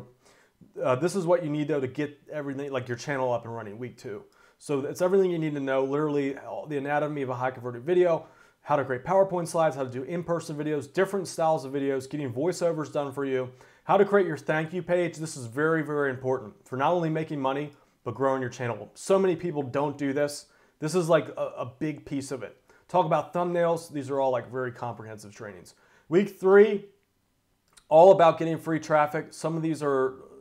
this is what you need though to get everything, like your channel up and running, week 2. So it's everything you need to know, literally the anatomy of a high converted video, how to create PowerPoint slides, how to do in-person videos, different styles of videos, getting voiceovers done for you, how to create your thank you page. This is very, very important for not only making money, but growing your channel. So many people don't do this. This is like a big piece of it. Talk about thumbnails. These are all like very comprehensive trainings. Week 3, all about getting free traffic. Some of these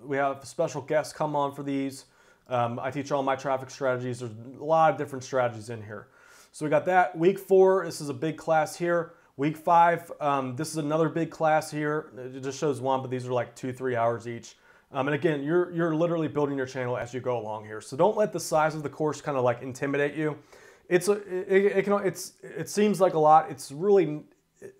we have special guests come on for these. I teach all my traffic strategies. There's a lot of different strategies in here. So we got that. Week 4, this is a big class here. Week 5, this is another big class here. It just shows one, but these are like 2-3 hours each. And again, you're literally building your channel as you go along here. So don't let the size of the course kind of like intimidate you. It seems like a lot. It's really,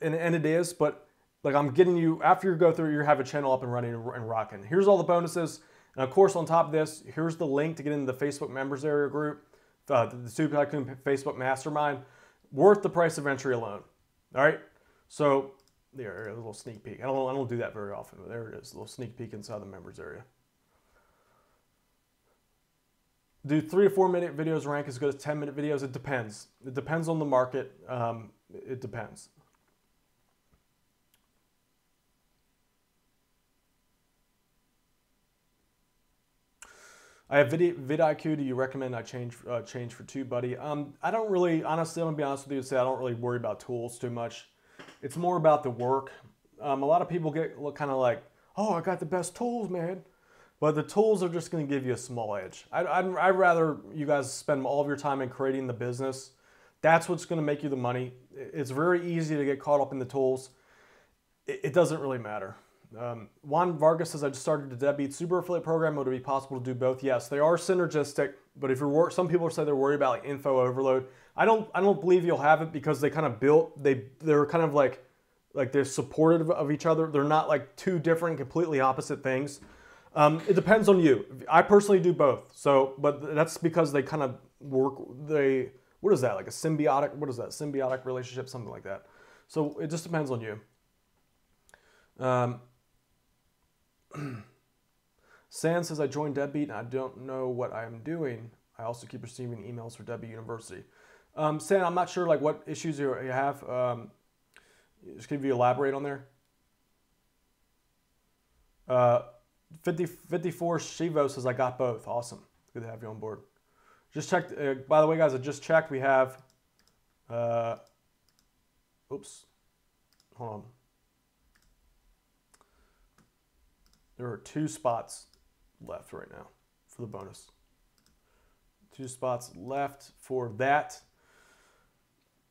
and it is, but like I'm getting you, after you go through, you have a channel up and running and rocking. Here's all the bonuses. And of course, on top of this, here's the link to get into the Facebook members area group, the Tube Tycoon Facebook Mastermind, worth the price of entry alone. All right. So there, a little sneak peek. I don't do that very often, but there it is, a little sneak peek inside the members area. Do 3 to 4 minute videos rank as good as 10-minute videos? It depends. It depends on the market. It depends. I have vidIQ. Do you recommend I change for TubeBuddy? I don't really, honestly, I'm gonna be honest with you, I don't really worry about tools too much. It's more about the work. A lot of people get kind of like, oh, I got the best tools, man. But the tools are just going to give you a small edge. I'd rather you guys spend all of your time in creating the business. That's what's going to make you the money. It's very easy to get caught up in the tools. It doesn't really matter. Juan Vargas says, I just started the Deadbeat Super Affiliate Program. Would it be possible to do both? Yes, they are synergistic. But if you're some people say they're worried about like info overload. I don't believe you'll have it because they kind of they're kind of like like they're supportive of each other. They're not like two different, completely opposite things. It depends on you. I personally do both. So, but that's because they kind of work. What is that? Like a symbiotic? What is that? Symbiotic relationship, something like that. So it just depends on you. San says, I joined Deadbeat and I don't know what I'm doing. I also keep receiving emails for Deadbeat University. San, I'm not sure like what issues you have. Just can you elaborate on there? 54 Shivo says, I got both. Awesome. Good to have you on board. Just checked. By the way, guys, I just checked. We have, oops, hold on. There are 2 spots left right now for the bonus. 2 spots left for that.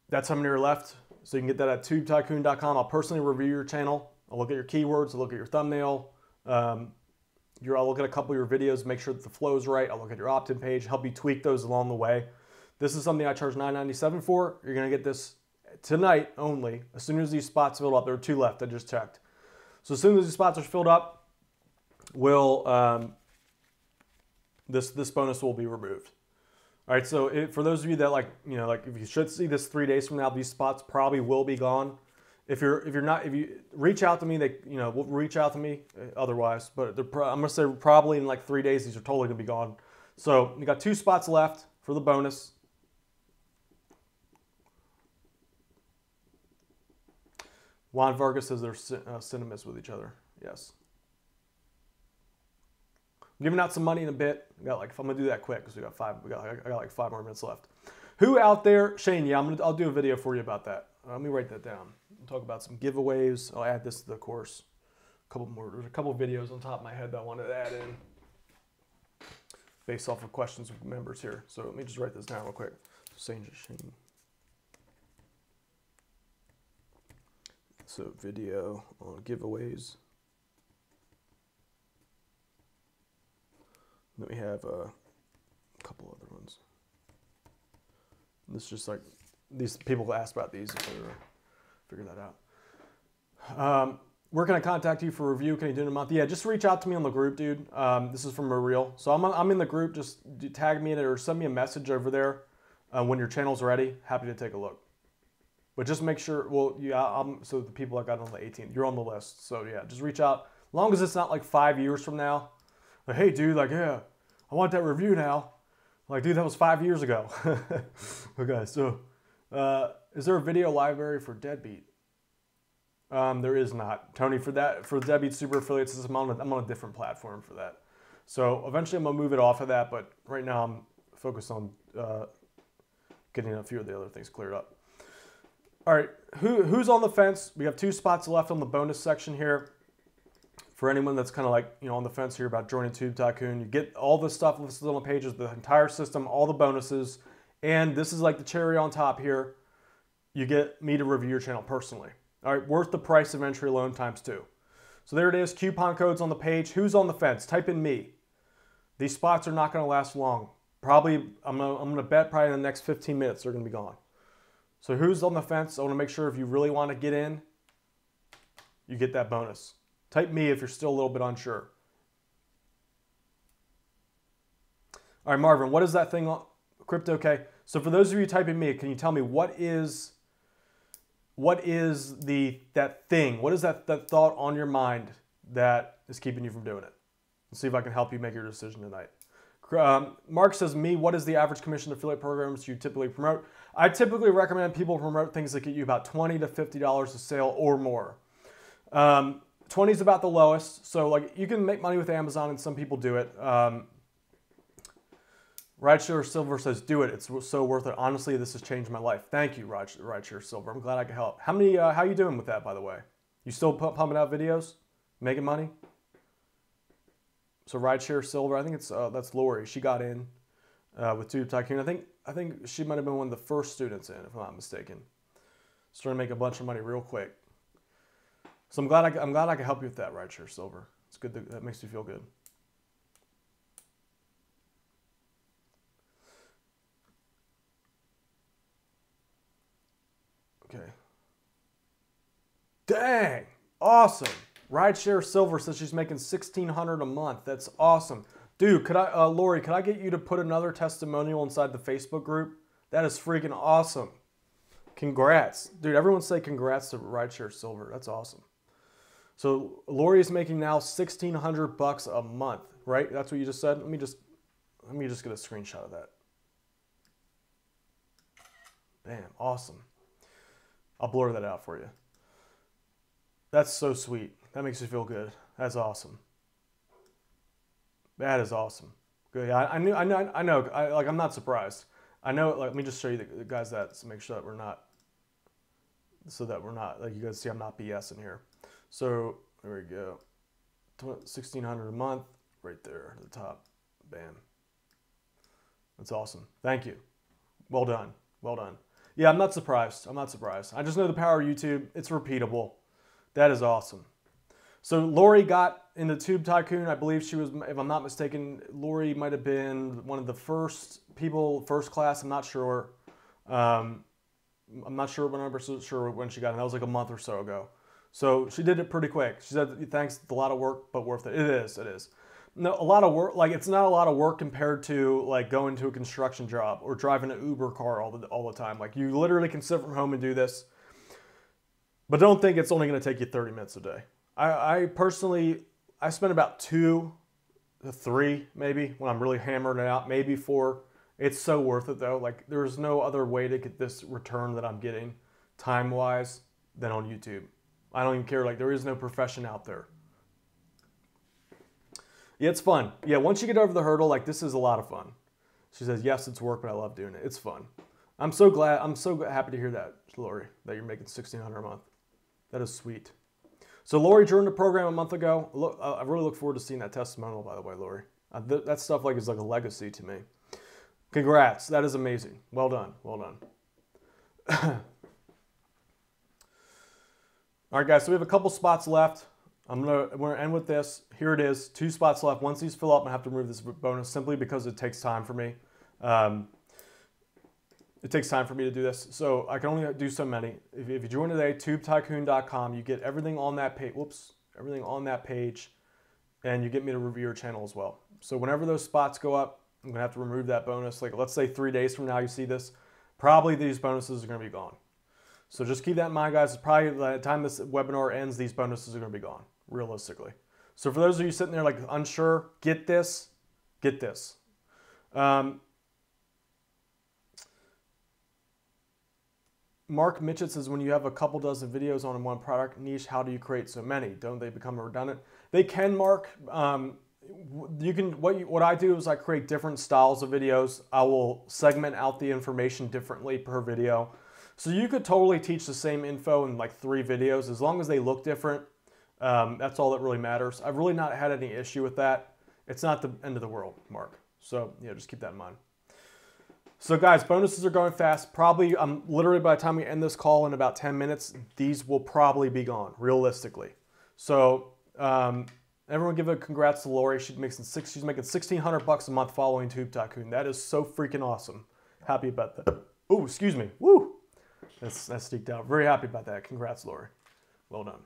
That's how many are left. So you can get that at tubetycoon.com. I'll personally review your channel. I'll look at your keywords. I'll look at your thumbnail. I'll look at a couple of your videos, make sure that the flow is right. I'll look at your opt-in page, help you tweak those along the way. This is something I charge $9.97 for. You're going to get this tonight only. As soon as these spots fill up, there are 2 left. I just checked. So as soon as these spots are filled up, this bonus will be removed. All right. So for those of you that like if you should see this 3 days from now, these spots probably will be gone. If you reach out to me, will reach out to me otherwise. But I'm gonna say probably in like 3 days, these are totally gonna be gone. So you got 2 spots left for the bonus. Juan Vargas says they're synonymous with each other. Yes. I'm giving out some money in a bit. I'm gonna do that quick because I got like 5 more minutes left. Who out there, Shane? Yeah, I'll do a video for you about that. Let me write that down. We'll talk about some giveaways. I'll add this to the course. There's a couple of videos on top of my head that I wanted to add in based off of questions of members here. So let me just write this down real quick. Shane. So video on giveaways. Then we have a couple other ones. This is just like, these people asked about these if they were figure that out. Where can I contact you for review? Can you do it in a month? Yeah, just reach out to me on the group, dude. This is from Real. So I'm in the group. Just tag me in it or send me a message over there when your channel's ready. Happy to take a look. But just make sure, so the people I got on the 18th, you're on the list. So yeah, just reach out. As long as it's not like 5 years from now. Like, hey, dude, like, yeah, I want that review now. Like, dude, that was 5 years ago. Okay, so is there a video library for Deadbeat? There is not. Tony, for Deadbeat Super Affiliates, I'm on a different platform for that. So eventually I'm going to move it off of that, but right now I'm focused on getting a few of the other things cleared up. All right, who's on the fence? We have 2 spots left on the bonus section here. For anyone that's kind of like, on the fence here about joining Tube Tycoon, you get all this stuff listed on the pages, the entire system, all the bonuses, and this is like the cherry on top here. You get me to review your channel personally. All right, worth the price of entry alone times 2. So there it is, coupon codes on the page. Who's on the fence? Type in me. These spots are not going to last long. Probably, I'm gonna bet probably in the next 15 minutes they're going to be gone. So who's on the fence? I want to make sure if you really want to get in, you get that bonus. Type me if you're still a little bit unsure. All right, Marvin, what is that thing on crypto? Okay, so for those of you typing me, can you tell me what is that thing? What is that thought on your mind that is keeping you from doing it? Let's see if I can help you make your decision tonight. Mark says, what is the average commission affiliate programs you typically promote? I typically recommend people promote things that get you about $20 to $50 a sale or more. 20 is about the lowest. So like you can make money with Amazon and some people do it. Rideshare Silver says, do it. It's so worth it. Honestly, this has changed my life. Thank you, Rideshare Silver. I'm glad I could help. How you doing with that, by the way? You still pumping out videos? Making money? So Rideshare Silver, I think that's Lori. She got in with Tube Tycoon. I think she might have been one of the first students in, if I'm not mistaken. Starting to make a bunch of money real quick. So I'm glad I can help you with that, Rideshare Silver. It's good. That makes me feel good. Okay. Dang, awesome. Rideshare Silver says she's making $1,600 a month. That's awesome. Dude, Lori, could I get you to put another testimonial inside the Facebook group? That is freaking awesome. Congrats. Dude, everyone say congrats to Rideshare Silver. That's awesome. So Lori is making now $1,600 a month, right? That's what you just said? Let me just get a screenshot of that. Bam, awesome. I'll blur that out for you. That's so sweet. That makes me feel good. That's awesome. That is awesome. Good. Yeah, I know. I'm not surprised. I know. Like, let me just show you the guys that to make sure that we're not. So that we're not, like, you guys see, I'm not BSing here. So there we go. $1,600 a month, right there at the top. Bam. That's awesome. Thank you. Well done. Well done. Yeah, I'm not surprised. I'm not surprised. I just know the power of YouTube. It's repeatable. That is awesome. So Lori got into Tube Tycoon. I believe she was, if I'm not mistaken, Lori might have been one of the first people, first class. I'm not sure. I'm not sure 100% sure when she got in. That was like a month or so ago. So she did it pretty quick. She said, thanks, it's a lot of work, but worth it. It is, it is. No, a lot of work, like it's not a lot of work compared to like going to a construction job or driving an Uber car all the time. Like you literally can sit from home and do this. But don't think it's only going to take you 30 minutes a day. I personally, I spend about 2 to 3 maybe when I'm really hammering it out, maybe 4. It's so worth it though. Like there's no other way to get this return that I'm getting time-wise than on YouTube. I don't even care. Like there is no profession out there. Yeah, it's fun. Yeah, once you get over the hurdle, like this is a lot of fun. She says, yes, it's work, but I love doing it. It's fun. I'm so glad. I'm so happy to hear that, Lori, that you're making $1,600 a month. That is sweet. So Lori joined the program a month ago. Look, I really look forward to seeing that testimonial, by the way, Lori. That stuff like is like a legacy to me. Congrats. That is amazing. Well done. Well done. All right, guys, so we have a couple spots left. We're gonna end with this. Here it is, 2 spots left. Once these fill up, I'm gonna have to remove this bonus simply because it takes time for me. It takes time for me to do this, so I can only do so many. If you join today, tubetycoon.com, you get everything on that page. Whoops, everything on that page, and you get me to review your channel as well. So whenever those spots go up, I'm gonna have to remove that bonus. Like let's say 3 days from now, you see this, probably these bonuses are gonna be gone. So just keep that in mind, guys. It's probably by the time this webinar ends, these bonuses are gonna be gone, realistically. So for those of you sitting there like unsure, get this, get this. Mark Mitchett says, when you have a couple dozen videos on one product niche, how do you create so many? Don't they become redundant? They can, Mark. You can. What I do is I create different styles of videos. I will segment out the information differently per video. So you could totally teach the same info in like 3 videos as long as they look different. That's all that really matters. I've really not had any issue with that. It's not the end of the world, Mark. So yeah, just keep that in mind. So guys, bonuses are going fast. Probably, literally by the time we end this call in about 10 minutes, these will probably be gone, realistically. So everyone give a congrats to Lori. She's making $1,600 a month following Tube Tycoon. That is so freaking awesome. Happy about that. Oh, excuse me. Woo! That's sneaked out. Very happy about that. Congrats, Lori. Well done.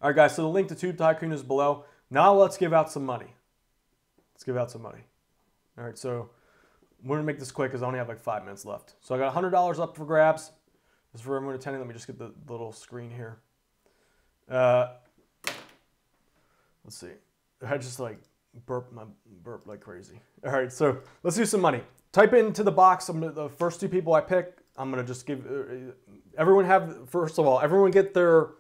All right, guys, so the link to Tube Tycoon is below. Now let's give out some money. Let's give out some money. All right, so we're going to make this quick because I only have like 5 minutes left. So I got $100 up for grabs. This is for everyone attending. Let me just get the little screen here. Let's see. I just like burp like crazy. All right, so let's do some money. Type into the box the first 2 people I pick. I'm going to just give everyone first of all, everyone get their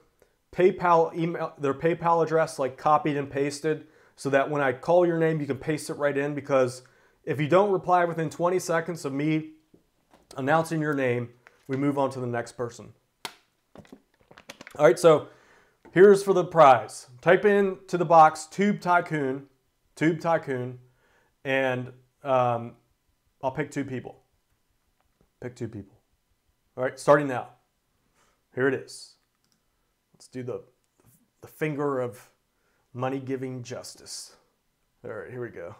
PayPal email, their PayPal address like copied and pasted so that when I call your name, you can paste it right in, because if you don't reply within 20 seconds of me announcing your name, we move on to the next person. All right, so here's for the prize. Type in to the box Tube Tycoon, and I'll pick 2 people. Pick 2 people. All right, starting now. Here it is. Let's do the finger of money-giving justice. All right, here we go.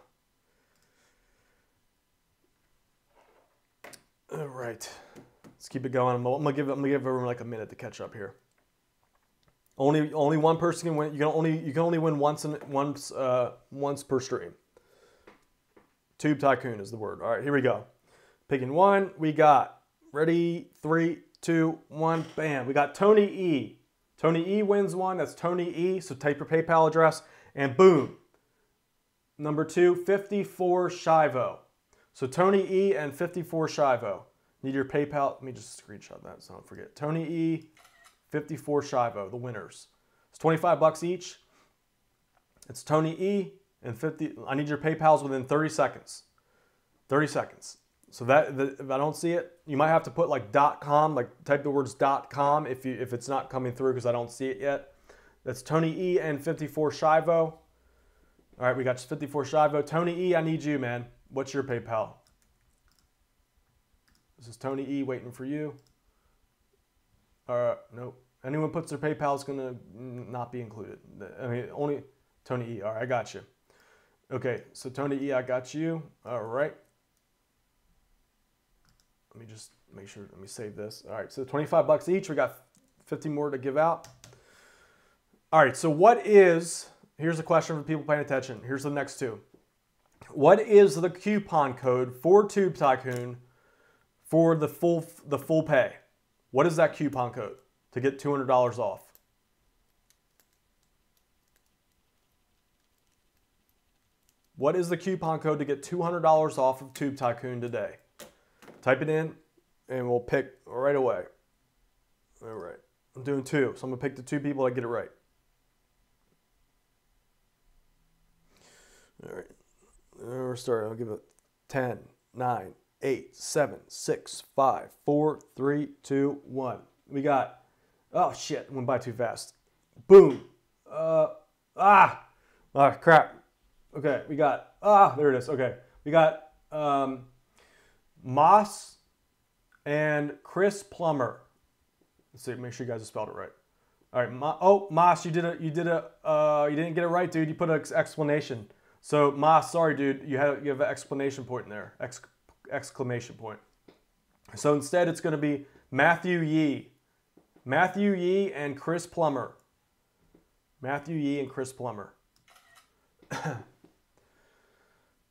All right, let's keep it going. I'm gonna give everyone like a minute to catch up here. Only one person can win. You can only win once per stream. Tube tycoon is the word. All right, here we go. Picking one. We got ready. 3, 2, 1. Bam. We got Tony E. Tony E wins one. That's Tony E. So type your PayPal address and boom. Number 2, 54 Shivo. So Tony E and 54 Shivo. Need your PayPal. Let me just screenshot that so I don't forget. Tony E, 54 Shivo, the winners. It's $25 each. It's Tony E and 50. I need your PayPals within 30 seconds. 30 seconds. So if I don't see it, you might have to put like .com, like type the words .com if it's not coming through because I don't see it yet. That's Tony E and 54 Shivo. All right, we got 54 Shivo. Tony E, I need you, man. What's your PayPal? This is Tony E waiting for you. Nope. Anyone puts their PayPal is gonna not be included. I mean, only Tony E. All right, I got you. Okay, so Tony E, I got you. All right. Let me just make sure. Let me save this. All right, so $25 each. We got 50 more to give out. All right, so here's a question for people paying attention. Here's the next two. What is the coupon code for Tube Tycoon for the full pay? What is that coupon code to get $200 off? What is the coupon code to get $200 off of Tube Tycoon today? Type it in and we'll pick right away. All right, I'm doing 2, so I'm gonna pick the 2 people that get it right. All right, we're starting. I'll give it 10, 9, 8, 7, 6, 5, 4, 3, 2, 1. We got, oh shit, went by too fast. Boom. Crap. Okay, we got, there it is. Okay, we got Moss and Chris Plummer. Let's see, make sure you guys have spelled it right. All right, Moss, you didn't get it right, dude. You put an explanation. So Moss, sorry, dude, you have an exclamation point in there. Exclamation point. So instead, it's going to be Matthew Yee. Matthew Yee and Chris Plummer. Matthew Yee and Chris Plummer.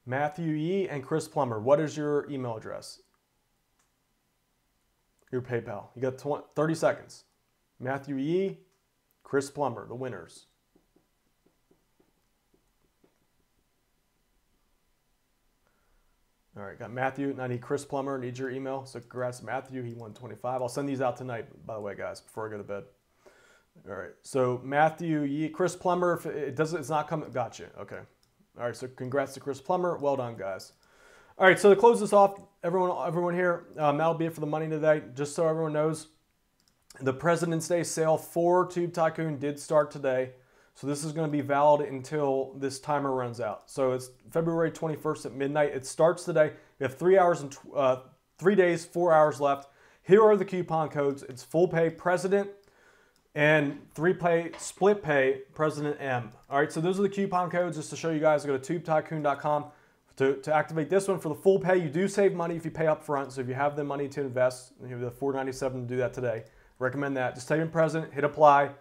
Matthew Yee and Chris Plummer. What is your email address? Your PayPal. You got 30 seconds. Matthew Yee, Chris Plummer, the winners. All right, got Matthew, and I need Chris Plummer. Need your email. So congrats, Matthew. He won 25. I'll send these out tonight, by the way, guys, before I go to bed. All right. So Matthew, Chris Plummer. If it's not coming. Gotcha. Okay. All right. So congrats to Chris Plummer. Well done, guys. All right. So to close this off, everyone here, that'll be it for the money today. Just so everyone knows, the President's Day sale for Tube Tycoon did start today. So this is going to be valid until this timer runs out. So it's February 21st at midnight. It starts today. We have 3 hours and 3 days, 4 hours left. Here are the coupon codes. It's full pay President and 3 pay split pay President M. All right, so those are the coupon codes just to show you guys. Go to tubetycoon.com to activate this one. For the full pay, you do save money if you pay up front. So if you have the money to invest, you have the $497 to do that today. Recommend that. Just type in President, hit apply.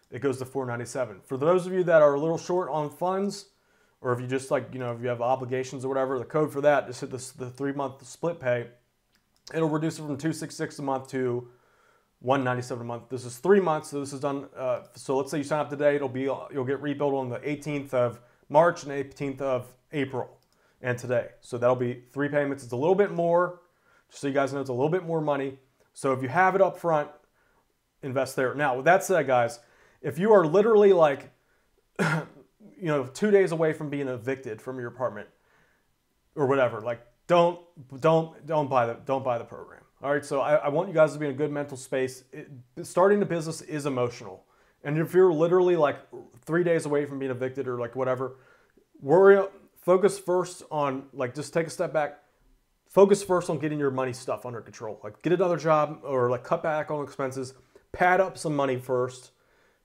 It goes to $497. For those of you that are a little short on funds, or if you just if you have obligations or whatever, the code for that, just hit the 3-month split pay. It'll reduce it from $266 a month to $197 a month. This is 3 months, so this is done. So let's say you sign up today, you'll get rebilled on the 18th of March and 18th of April, and today. So that'll be 3 payments. It's a little bit more, just so you guys know, it's a little bit more money. So if you have it up front, invest there. Now, with that said, guys, if you are literally 2 days away from being evicted from your apartment or whatever, don't buy the program. All right, so I want you guys to be in a good mental space. Starting a business is emotional, and if you're literally 3 days away from being evicted or whatever, focus first on just take a step back. Focus first on getting your money stuff under control. Get another job or cut back on expenses. Pad up some money first,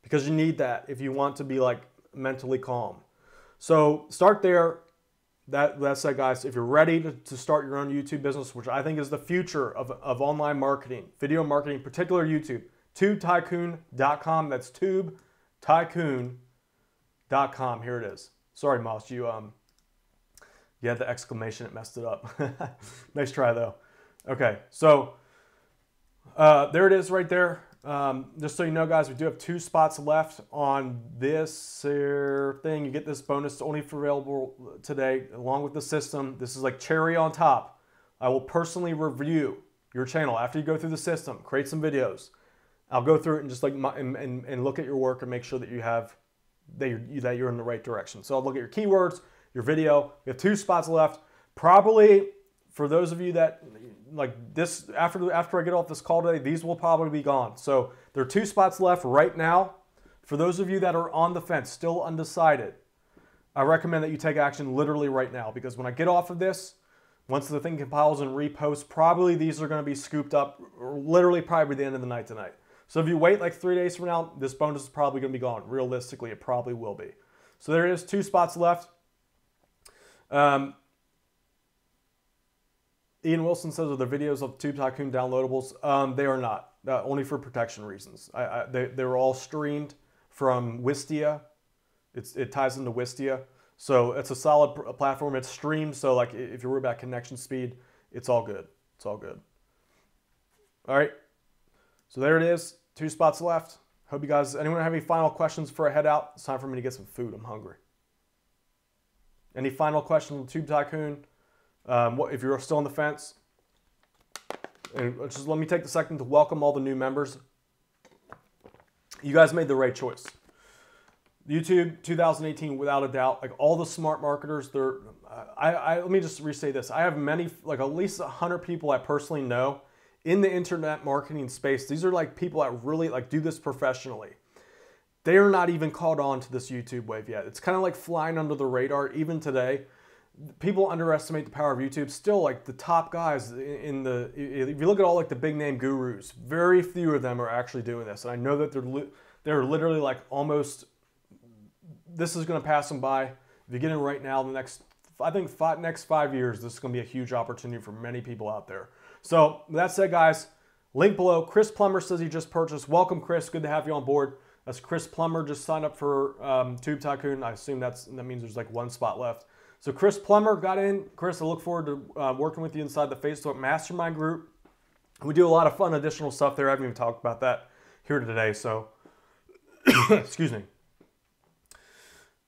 because you need that if you want to be mentally calm. So start there. That's it, guys. If you're ready to start your own YouTube business, which I think is the future of online marketing, video marketing, particular YouTube, TubeTycoon.com. That's TubeTycoon.com. Here it is. Sorry, Moss, you had the exclamation, it messed it up. Nice try though. Okay, so there it is right there. Just so you know, guys, we do have 2 spots left on this thing. You get this bonus only for available today, along with the system. This is like cherry on top. I will personally review your channel after you go through the system, create some videos. I'll go through it and just like and look at your work and make sure that you have that you're in the right direction. So I'll look at your keywords, your video. We have 2 spots left. Probably for those of you that like this, after I get off this call today, these will probably be gone. So there are 2 spots left right now. For those of you that are on the fence, still undecided, I recommend that you take action literally right now, because when I get off of this, once the thing compiles and reposts, probably these are going to be scooped up literally probably by the end of the night tonight. So if you wait like 3 days from now, this bonus is probably going to be gone. Realistically, it probably will be. So there it is, 2 spots left. Ian Wilson says, are the videos of Tube Tycoon downloadables? They are not, only for protection reasons. They're all streamed from Wistia. It ties into Wistia. So it's a solid platform. It's streamed, so like if you're worried about connection speed, it's all good. It's all good. All right, so there it is. 2 spots left. Hope you guys, anyone have any final questions before I head out? It's time for me to get some food. I'm hungry. Any final questions on Tube Tycoon? If you're still on the fence, and just let me take the second to welcome all the new members. You guys made the right choice. YouTube 2018, without a doubt, like all the smart marketers, let me just restate this. I have many, like at least 100 people I personally know in the internet marketing space. These are like people that really like do this professionally. They are not even caught on to this YouTube wave yet. It's kind of like flying under the radar even today. People underestimate the power of YouTube. Still, like the top guys if you look at all like the big name gurus, very few of them are actually doing this. And I know that they're literally like almost, this is going to pass them by. If you get in right now, the next, I think next 5 years, this is going to be a huge opportunity for many people out there. So with that said, guys, link below. Chris Plummer says he just purchased. Welcome, Chris. Good to have you on board. That's Chris Plummer, just signed up for Tube Tycoon. I assume that means there's like 1 spot left. So Chris Plummer got in. Chris, I look forward to working with you inside the Facebook Mastermind group. We do a lot of fun additional stuff there. I haven't even talked about that here today, so excuse me.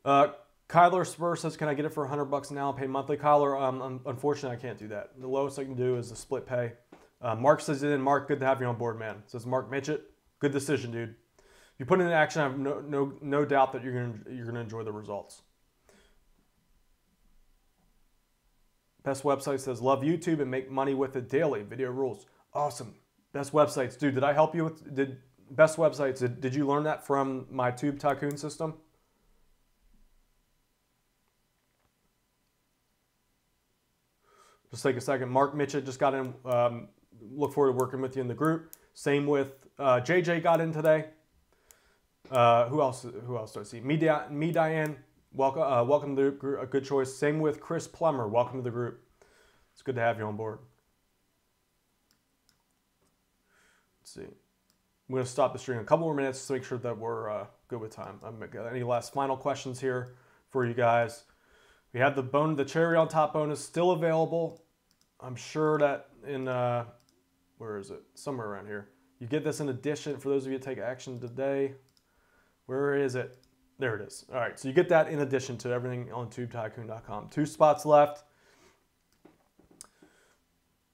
Kyler Spur says, can I get it for $100 now and pay monthly? Kyler, unfortunately, I can't do that. The lowest I can do is the split pay. Mark says it in. Mark, good to have you on board, man. Says Mark Mitchett. Good decision, dude. If you put it in action, I have no doubt that you're gonna enjoy the results. Best website says, love YouTube and make money with it daily. Video rules. Awesome. Best websites. Dude, did I help you with best websites? Did you learn that from my Tube Tycoon system? Just take a second. Mark Mitchett just got in. Look forward to working with you in the group. Same with JJ got in today. Who else do I see? Me Diane. Welcome to the group, a good choice. Same with Chris Plummer. Welcome to the group. It's good to have you on board. Let's see. I'm going to stop the stream a couple more minutes to make sure that we're good with time. Any last final questions here for you guys? We have the cherry on top bonus still available. I'm sure that in, where is it? Somewhere around here. You get this in addition for those of you that take action today. Where is it? There it is. All right, so you get that in addition to everything on TubeTycoon.com. 2 spots left.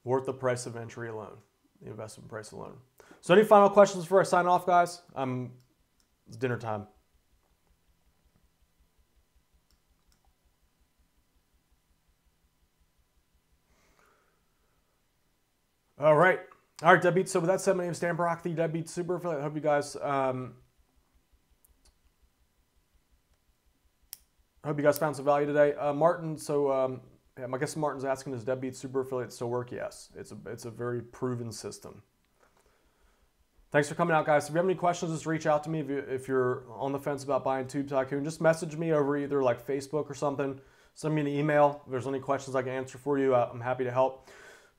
Worth the price of entry alone, the investment price alone. So any final questions before I sign off, guys? It's dinner time. All right, Deadbeat. So with that said, my name is Dan Brock, the Deadbeat Super Affiliate. I hope you guys... I hope you guys found some value today. Martin, so I guess Martin's asking, does Deadbeat Super Affiliate still work? Yes, it's a very proven system. Thanks for coming out, guys. If you have any questions, just reach out to me. If you're on the fence about buying Tube Tycoon, just message me over either like Facebook or something. Send me an email. If there's any questions I can answer for you, I'm happy to help.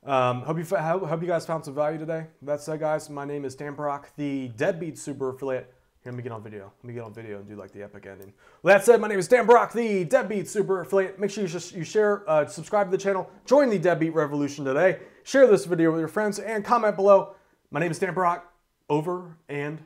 Hope you guys found some value today. That said, guys, my name is Dan Brock, the Deadbeat Super Affiliate. Here, let me get on video. Let me get on video and do like the epic ending. With that said, my name is Dan Brock, the Deadbeat Super Affiliate. Make sure you share, subscribe to the channel, join the Deadbeat Revolution today, share this video with your friends, and comment below. My name is Dan Brock. Over and